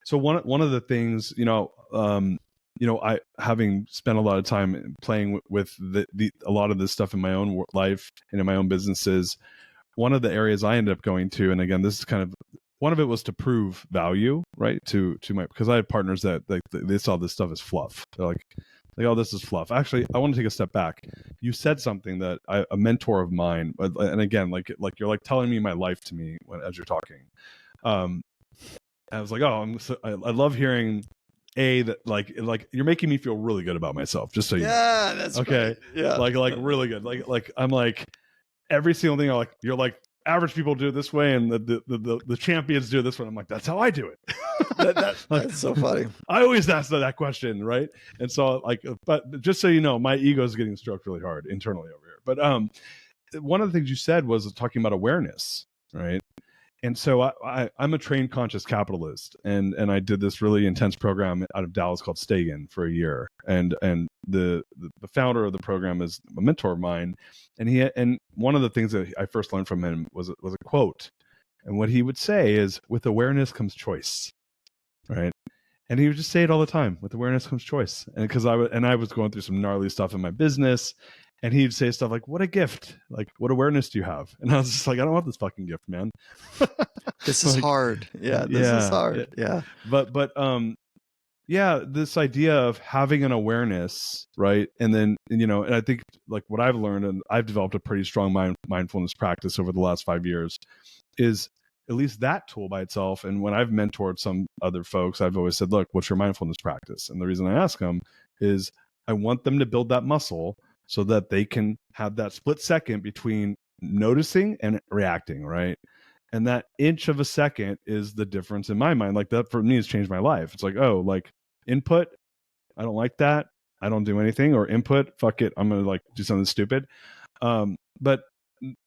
So one of the things, I having spent a lot of time playing with a lot of this stuff in my own life and in my own businesses, one of the areas I ended up going to, and again, this is kind of one of it was to prove value, right? Because I had partners that they saw this stuff as fluff. They're like, oh, this is fluff. Actually, I want to take a step back. You said something that a mentor of mine, and again, like you're like telling me my life to me as you're talking. I was like, oh, I love hearing that like you're making me feel really good about myself. Just so you know. That's okay. Great. Yeah, like really good. Like I'm like every single thing. You're like average people do it this way, and the champions do it this way. I'm like, that's how I do it. That's so funny. I always ask that question, right? And so, like, but just so you know, my ego is getting stroked really hard internally over here. But one of the things you said was talking about awareness, right? And so I'm a trained conscious capitalist, and I did this really intense program out of Dallas called Stegan for a year, and the founder of the program is a mentor of mine, and one of the things that I first learned from him was a quote, and what he would say is, "With awareness comes choice," right? And he would just say it all the time. With awareness comes choice. And because I was going through some gnarly stuff in my business, and he'd say stuff like, "What a gift! Like, what awareness do you have?" And I was just like, "I don't want this fucking gift, man. This is hard. Yeah, this is hard. Yeah. But yeah, this idea of having an awareness, right? And then, and I think like what I've learned, and I've developed a pretty strong mindfulness practice over the last 5 years, is at least that tool by itself. And when I've mentored some other folks, I've always said, "Look, what's your mindfulness practice?" And the reason I ask them is I want them to build that muscle so that they can have that split second between noticing and reacting, right? And that inch of a second is the difference in my mind. Like, that for me has changed my life. It's like, oh, like, input, I don't like that, I don't do anything, or input, fuck it, I'm gonna like do something stupid. But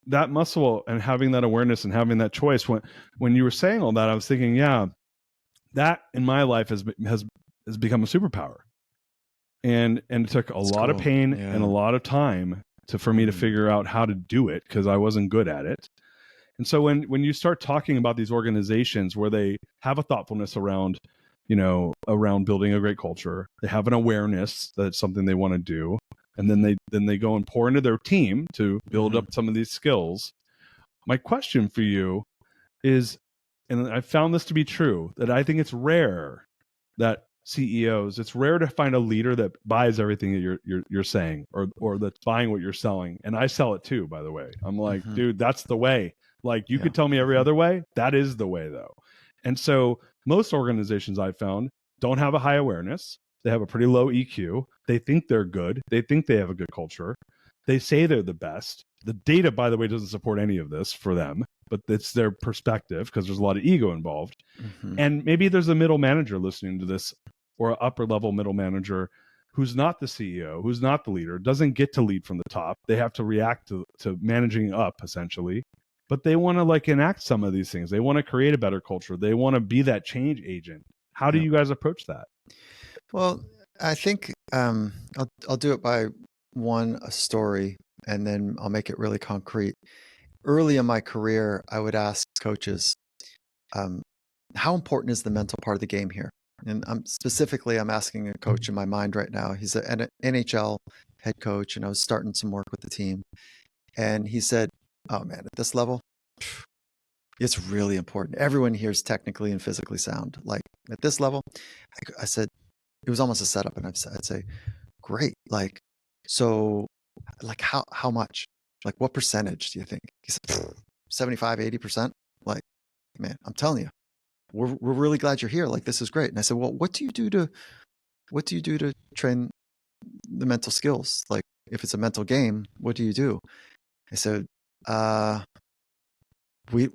that muscle and having that awareness and having that choice, when you were saying all that, I was thinking, yeah, that in my life has become a superpower, and it took a lot of pain and a lot of time for me to figure out how to do it, because I wasn't good at it. And so when you start talking about these organizations where they have a thoughtfulness around building a great culture, they have an awareness that it's something they want to do, and then they go and pour into their team to build up some of these skills. My question for you is, and I found this to be true, that I think it's rare that it's rare to find a leader that buys everything that you're saying, or that's buying what you're selling. And I sell it too, by the way. I'm like, dude, that's the way. Like, you could tell me every other way. That is the way, though. And so most organizations I've found don't have a high awareness. They have a pretty low EQ. They think they're good. They think they have a good culture. They say they're the best. The data, by the way, doesn't support any of this for them, but it's their perspective, because there's a lot of ego involved. And maybe there's a middle manager listening to this, or an upper level middle manager who's not the CEO, who's not the leader, doesn't get to lead from the top. They have to react to managing up, essentially. But they want to like enact some of these things. They want to create a better culture. They want to be that change agent. How do you guys approach that? Well, I think I'll do it by a story, and then I'll make it really concrete. Early in my career, I would ask coaches, how important is the mental part of the game here? And I'm asking a coach in my mind right now. He's an NHL head coach, and I was starting some work with the team. And he said, "Oh man, at this level, it's really important. Everyone here is technically and physically sound. Like, at this level," I said, it was almost a setup, and I'd say, "Great. Like, so, like, how much? Like, what percentage do you think?" He said, 75, 80%. Like, man, I'm telling you, we're really glad you're here. Like, this is great. And I said, "Well, what do you do to train the mental skills? Like, if it's a mental game, what do you do?" I said, we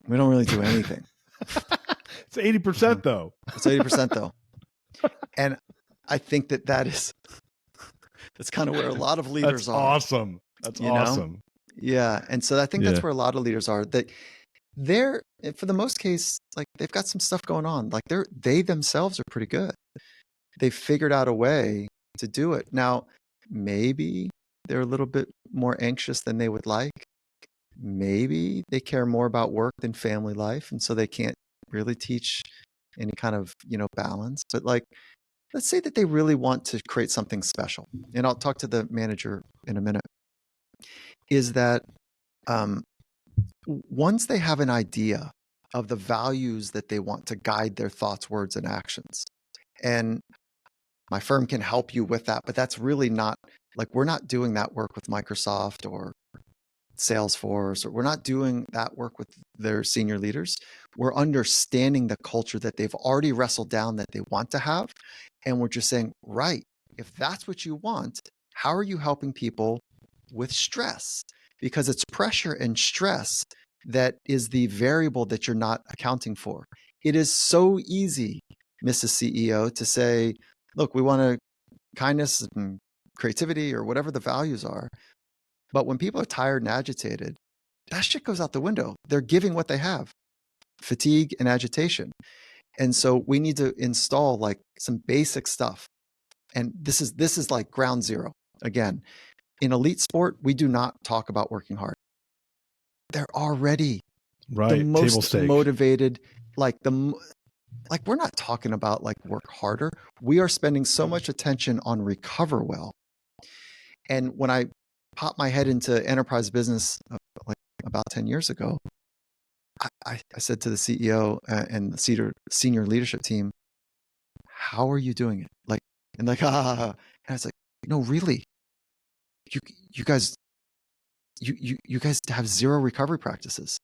don't really do anything. It's 80% though. It's 80% though. And I think that's kind of where a lot of leaders are. Awesome. That's awesome. Yeah. And so I think that's where a lot of leaders are, that they're, for the most case, like, they've got some stuff going on. Like, they themselves are pretty good. They've figured out a way to do it. Now, maybe they're a little bit more anxious than they would like. Maybe they care more about work than family life, and so they can't really teach any kind of, balance. But like, let's say that they really want to create something special, and I'll talk to the manager in a minute, is that once they have an idea of the values that they want to guide their thoughts, words, and actions, and my firm can help you with that, but that's really not, like, we're not doing that work with Microsoft or Salesforce, or we're not doing that work with their senior leaders. We're understanding the culture that they've already wrestled down that they want to have. And we're just saying, right, if that's what you want, how are you helping people with stress? Because it's pressure and stress that is the variable that you're not accounting for. It is so easy, Mrs. CEO, to say, look, we want kindness and creativity or whatever the values are. But when people are tired and agitated, that shit goes out the window. They're giving what they have, fatigue and agitation. And so we need to install like some basic stuff. And this is like ground zero. Again, in elite sport, we do not talk about working hard. They're already the most motivated, like we're not talking about like work harder. We are spending so much attention on recover well. And when I popped my head into enterprise business like about 10 years ago, I said to the CEO and the senior leadership team, how are you doing it? And like, and I was like, no, really, you guys have zero recovery practices.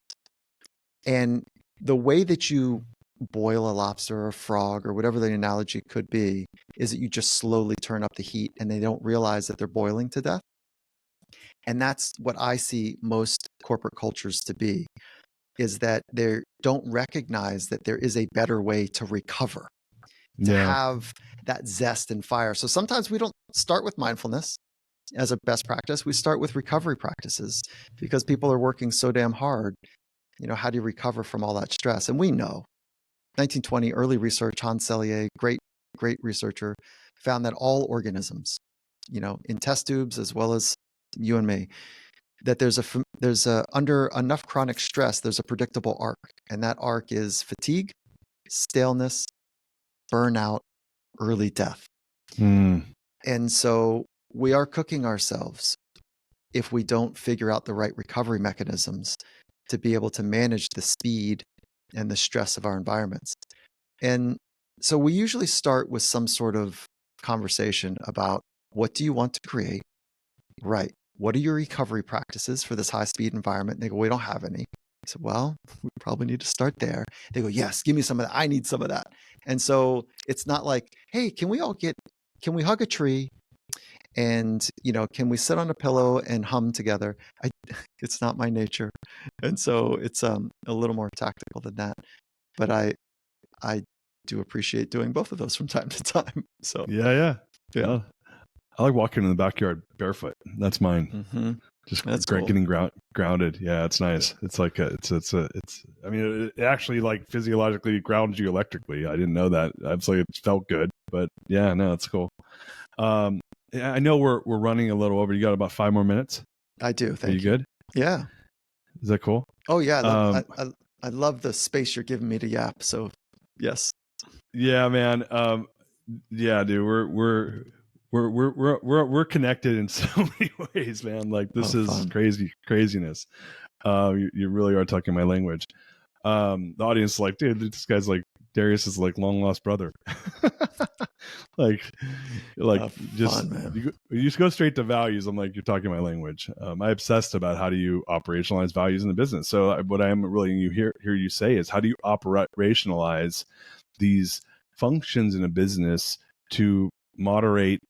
And the way that you boil a lobster or a frog or whatever the analogy could be is that you just slowly turn up the heat and they don't realize that they're boiling to death. And that's what I see most corporate cultures to be, is that they don't recognize that there is a better way to recover, to have that zest and fire. So sometimes we don't start with mindfulness as a best practice. We start with recovery practices because people are working so damn hard. How do you recover from all that stress? And we know 1920 early research, Hans Selye, great researcher, found that all organisms, in test tubes as well as you and me, that there's a under enough chronic stress, there's a predictable arc, and that arc is fatigue, staleness, burnout, early death. And so we are cooking ourselves if we don't figure out the right recovery mechanisms to be able to manage the speed and the stress of our environments. And so we usually start with some sort of conversation about, what do you want to create? Right. What are your recovery practices for this high speed environment? And they go, we don't have any. I said, well, we probably need to start there. They go, yes, give me some of that. I need some of that. And so it's not like, hey, can we hug a tree? And, can we sit on a pillow and hum together? It's not my nature. And so it's a little more tactical than that. But I do appreciate doing both of those from time to time. So yeah. I like walking in the backyard barefoot. That's mine. Mm-hmm. Just cool. Getting grounded. Yeah, it's nice. It's like I mean, it actually like physiologically grounds you electrically. I didn't know that. Absolutely, it felt good. But yeah, no, it's cool. I know we're running a little over. You got about 5 more minutes? I do. Thank you. Are you good? Yeah. Is that cool? Oh yeah. I love the space you're giving me to yap. So yes. Yeah, man. Yeah, dude. We're connected in so many ways, man. Like this is fun. craziness. You really are talking my language. The audience is like, dude, this guy's like Darius is like long lost brother. like just fun, man. You just go straight to values. I'm like, you're talking my language. I obsessed about how do you operationalize values in the business. So what I am really hear you say is, how do you operationalize these functions in a business to moderate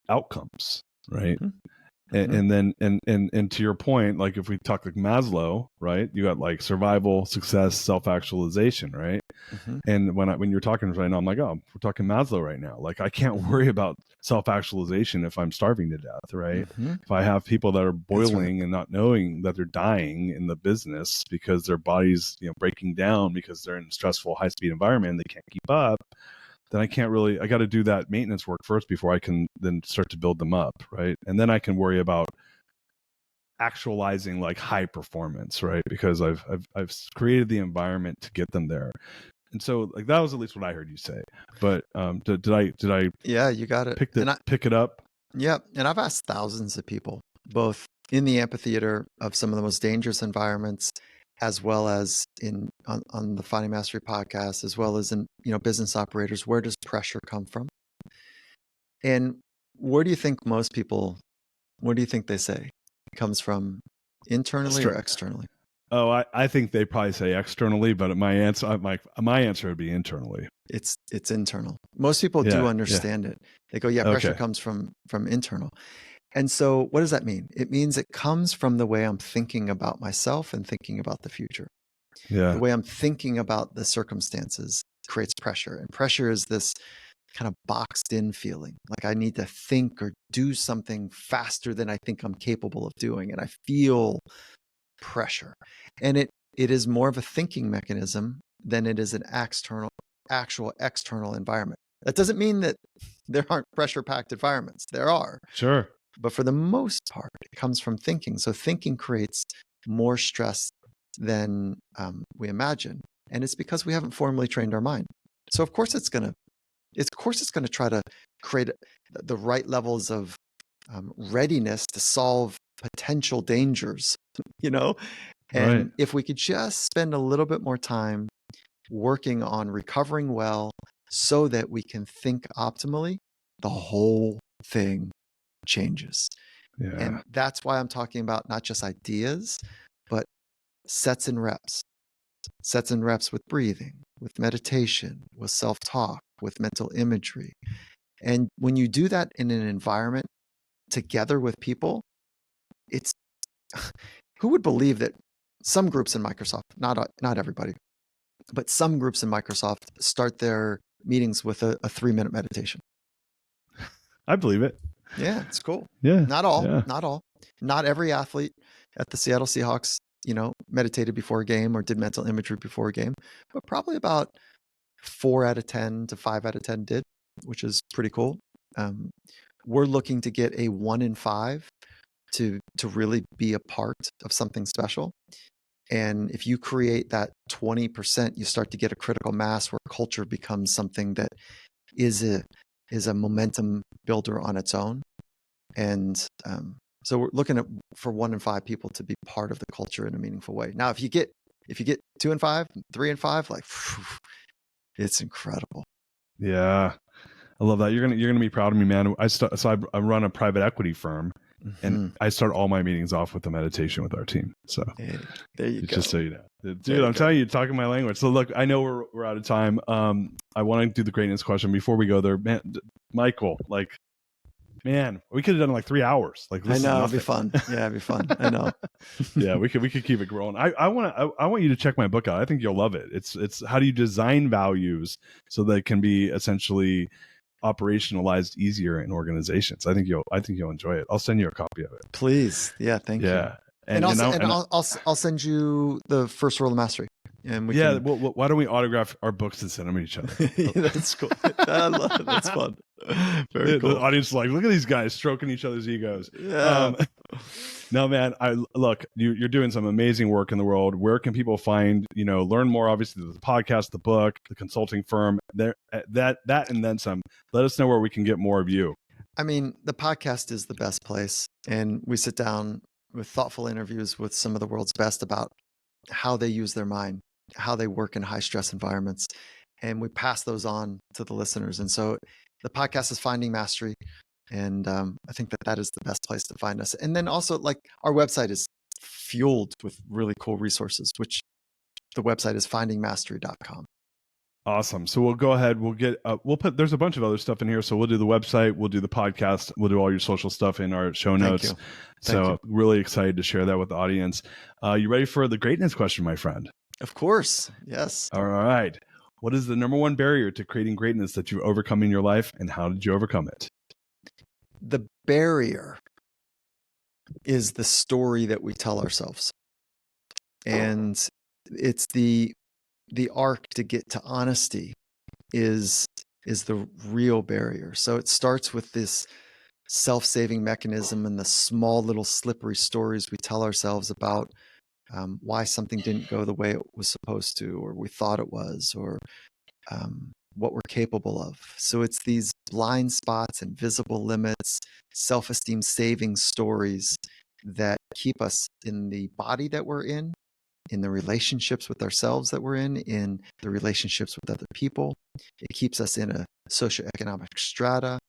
outcomes, right? Mm-hmm. And then and to your point, like if we talk like Maslow, right, you got like survival, success, self-actualization, right? Mm-hmm. And when you're talking right now, I'm like, oh, we're talking Maslow right now. Like I can't worry about self-actualization if I'm starving to death, right? Mm-hmm. If I have people that are boiling and not knowing that they're dying in the business because their body's breaking down because they're in a stressful high-speed environment and they can't keep up, then I got to do that maintenance work first before I can then start to build them up, right? And then I can worry about actualizing like high performance, right? Because I've created the environment to get them there. And so like that was at least what I heard you say. But did I Yeah, you got it. Pick it up? Yeah, and I've asked thousands of people, both in the amphitheater of some of the most dangerous environments, as well as on the Finding Mastery podcast, as well as in business operators. Where does pressure come from? And where do you think most people? What do you think they say? It comes from internally or externally? Oh, I think they probably say externally, but my answer would be internally. It's internal. Most people do understand it. They go, pressure comes from internal. And so what does that mean? It means it comes from the way I'm thinking about myself and thinking about the future. Yeah. The way I'm thinking about the circumstances creates pressure. And pressure is this kind of boxed in feeling, like I need to think or do something faster than I think I'm capable of doing. And I feel pressure. And it is more of a thinking mechanism than it is an actual external environment. That doesn't mean that there aren't pressure-packed environments. There are. Sure. But for the most part, it comes from thinking. So thinking creates more stress than we imagine. And it's because we haven't formally trained our mind. So of course it's going to try to create the right levels of readiness to solve potential dangers, you know? And Right. if we could just spend a little bit more time working on recovering well so that we can think optimally, the whole thing changes. Yeah. And that's why I'm talking about not just ideas, but sets and reps with breathing, with meditation, with self-talk, with mental imagery. And when you do that in an environment together with people, it's who would believe that some groups in Microsoft, not everybody, but some groups in Microsoft start their meetings with a 3-minute meditation. I believe it. Yeah, it's cool. Yeah. Not all. Yeah. Not every athlete at the Seattle Seahawks, meditated before a game or did mental imagery before a game, but probably about 4 out of 10 to 5 out of 10 did, which is pretty cool. We're looking to get a 1 in 5 to really be a part of something special. And if you create that 20%, you start to get a critical mass where culture becomes something that is a momentum builder on its own. And so we're looking for 1 in 5 people to be part of the culture in a meaningful way. Now, if you get 2 in 5, 3 in 5, like, it's incredible. Yeah. I love that. You're gonna be proud of me, man. I run a private equity firm, and I start all my meetings off with a meditation with our team. So hey, there you go. Just so you know, dude, I'm telling you, talking my language. So look, I know we're out of time. I want to do the greatness question before we go there, man. Michael, man, we could have done 3 hours. I know, it'd be fun. Yeah, it'd be fun. I know. Yeah, we could keep it growing. I want you to check my book out. I think you'll love it. It's how do you design values so they can be essentially operationalized easier in organizations. I think you'll enjoy it. I'll send you a copy of it. Please. Yeah, thank you. And I'll send you the first rule of mastery. And why don't we autograph our books and send them to each other? That's cool. I love it. That's fun. Very cool. The audience is like, look at these guys stroking each other's egos. Yeah. No, man. You're doing some amazing work in the world. Where can people find, learn more? Obviously, the podcast, the book, the consulting firm, that and then some. Let us know where we can get more of you. I mean, the podcast is the best place, and we sit down with thoughtful interviews with some of the world's best about how they use their mind, how they work in high stress environments, and we pass those on to the listeners. And so the podcast is Finding Mastery, and I think that is the best place to find us. And then also, our website is fueled with really cool resources, which the website is findingmastery.com. Awesome. So we'll go ahead. We'll get. There's a bunch of other stuff in here. So we'll do the website. We'll do the podcast. We'll do all your social stuff in our show notes. Thank you. Really excited to share that with the audience. You ready for the greatness question, my friend? Of course. Yes. All right. What is the number one barrier to creating greatness that you've overcome in your life, and how did you overcome it? The barrier is the story that we tell ourselves, and it's the arc to get to honesty is the real barrier. So it starts with this self-saving mechanism and the small little slippery stories we tell ourselves about why something didn't go the way it was supposed to, or we thought it was, or what we're capable of. So it's these blind spots, invisible limits, self-esteem saving stories that keep us in the body that we're in the relationships with ourselves that we're in the relationships with other people. It keeps us in a socioeconomic strata.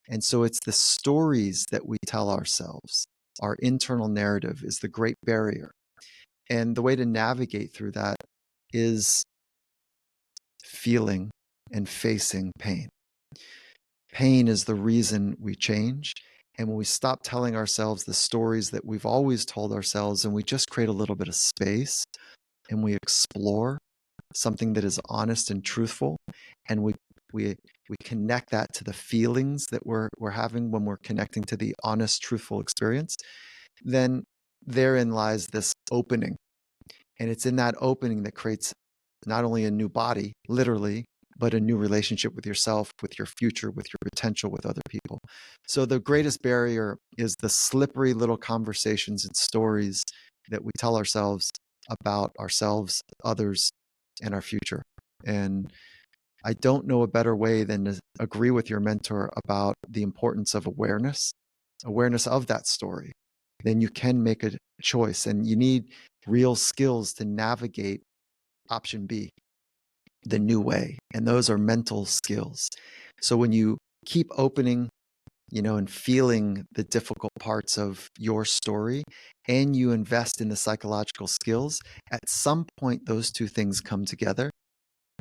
And so it's the stories that we tell ourselves. Our internal narrative is the great barrier. And the way to navigate through that is feeling and facing pain. Pain is the reason we change. And when we stop telling ourselves the stories that we've always told ourselves, and we just create a little bit of space and we explore, something that is honest and truthful, and we connect that to the feelings that we're having when we're connecting to the honest, truthful experience, then therein lies this opening. And it's in that opening that creates not only a new body, literally, but a new relationship with yourself, with your future, with your potential, with other people. So the greatest barrier is the slippery little conversations and stories that we tell ourselves about ourselves, others, and our future. And I don't know a better way than to agree with your mentor about the importance of awareness of that story. Then you can make a choice, and you need real skills to navigate option B, the new way. And those are mental skills. So when you keep opening, and feeling the difficult parts of your story, and you invest in the psychological skills, at some point, those two things come together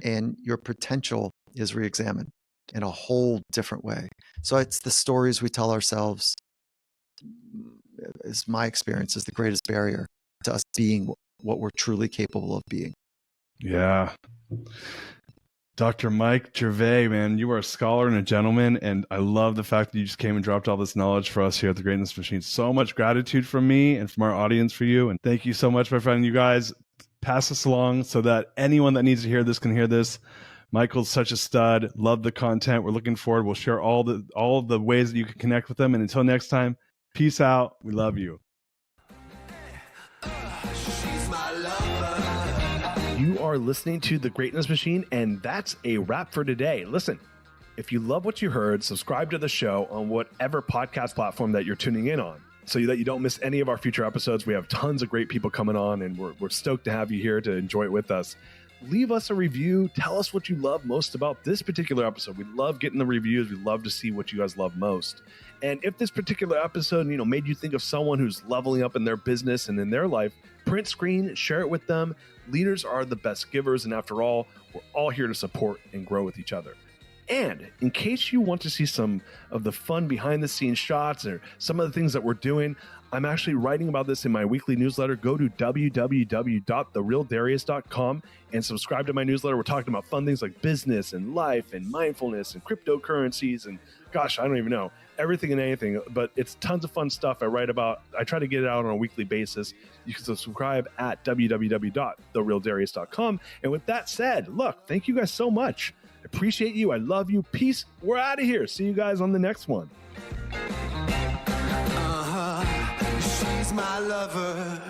and your potential is reexamined in a whole different way. So it's the stories we tell ourselves, is my experience, is the greatest barrier to us being what we're truly capable of being. Yeah. Dr. Mike Gervais, man, you are a scholar and a gentleman, and I love the fact that you just came and dropped all this knowledge for us here at the Greatness Machine. So much gratitude from me and from our audience for you, and thank you so much, my friend. You guys pass this along so that anyone that needs to hear this can hear this. Michael's such a stud. Love the content. We're looking forward. We'll share all of the ways that you can connect with them. And until next time, peace out. We love you. You are listening to The Greatness Machine, and that's a wrap for today. Listen, if you love what you heard, subscribe to the show on whatever podcast platform that you're tuning in on so that you don't miss any of our future episodes. We have tons of great people coming on, and we're stoked to have you here to enjoy it with us. Leave us a review. Tell us what you love most about this particular episode. We love getting the reviews. We love to see what you guys love most. And if this particular episode, made you think of someone who's leveling up in their business and in their life, print screen, share it with them. Leaders are the best givers, and after all, we're all here to support and grow with each other. And in case you want to see some of the fun behind-the-scenes shots or some of the things that we're doing, I'm actually writing about this in my weekly newsletter. Go to www.therealdarius.com and subscribe to my newsletter. We're talking about fun things like business and life and mindfulness and cryptocurrencies and, gosh, I don't even know, everything and anything. But it's tons of fun stuff I write about. I try to get it out on a weekly basis. You can subscribe at www.therealdarius.com. And with that said, look, thank you guys so much. I appreciate you. I love you. Peace. We're out of here. See you guys on the next one. She's my lover.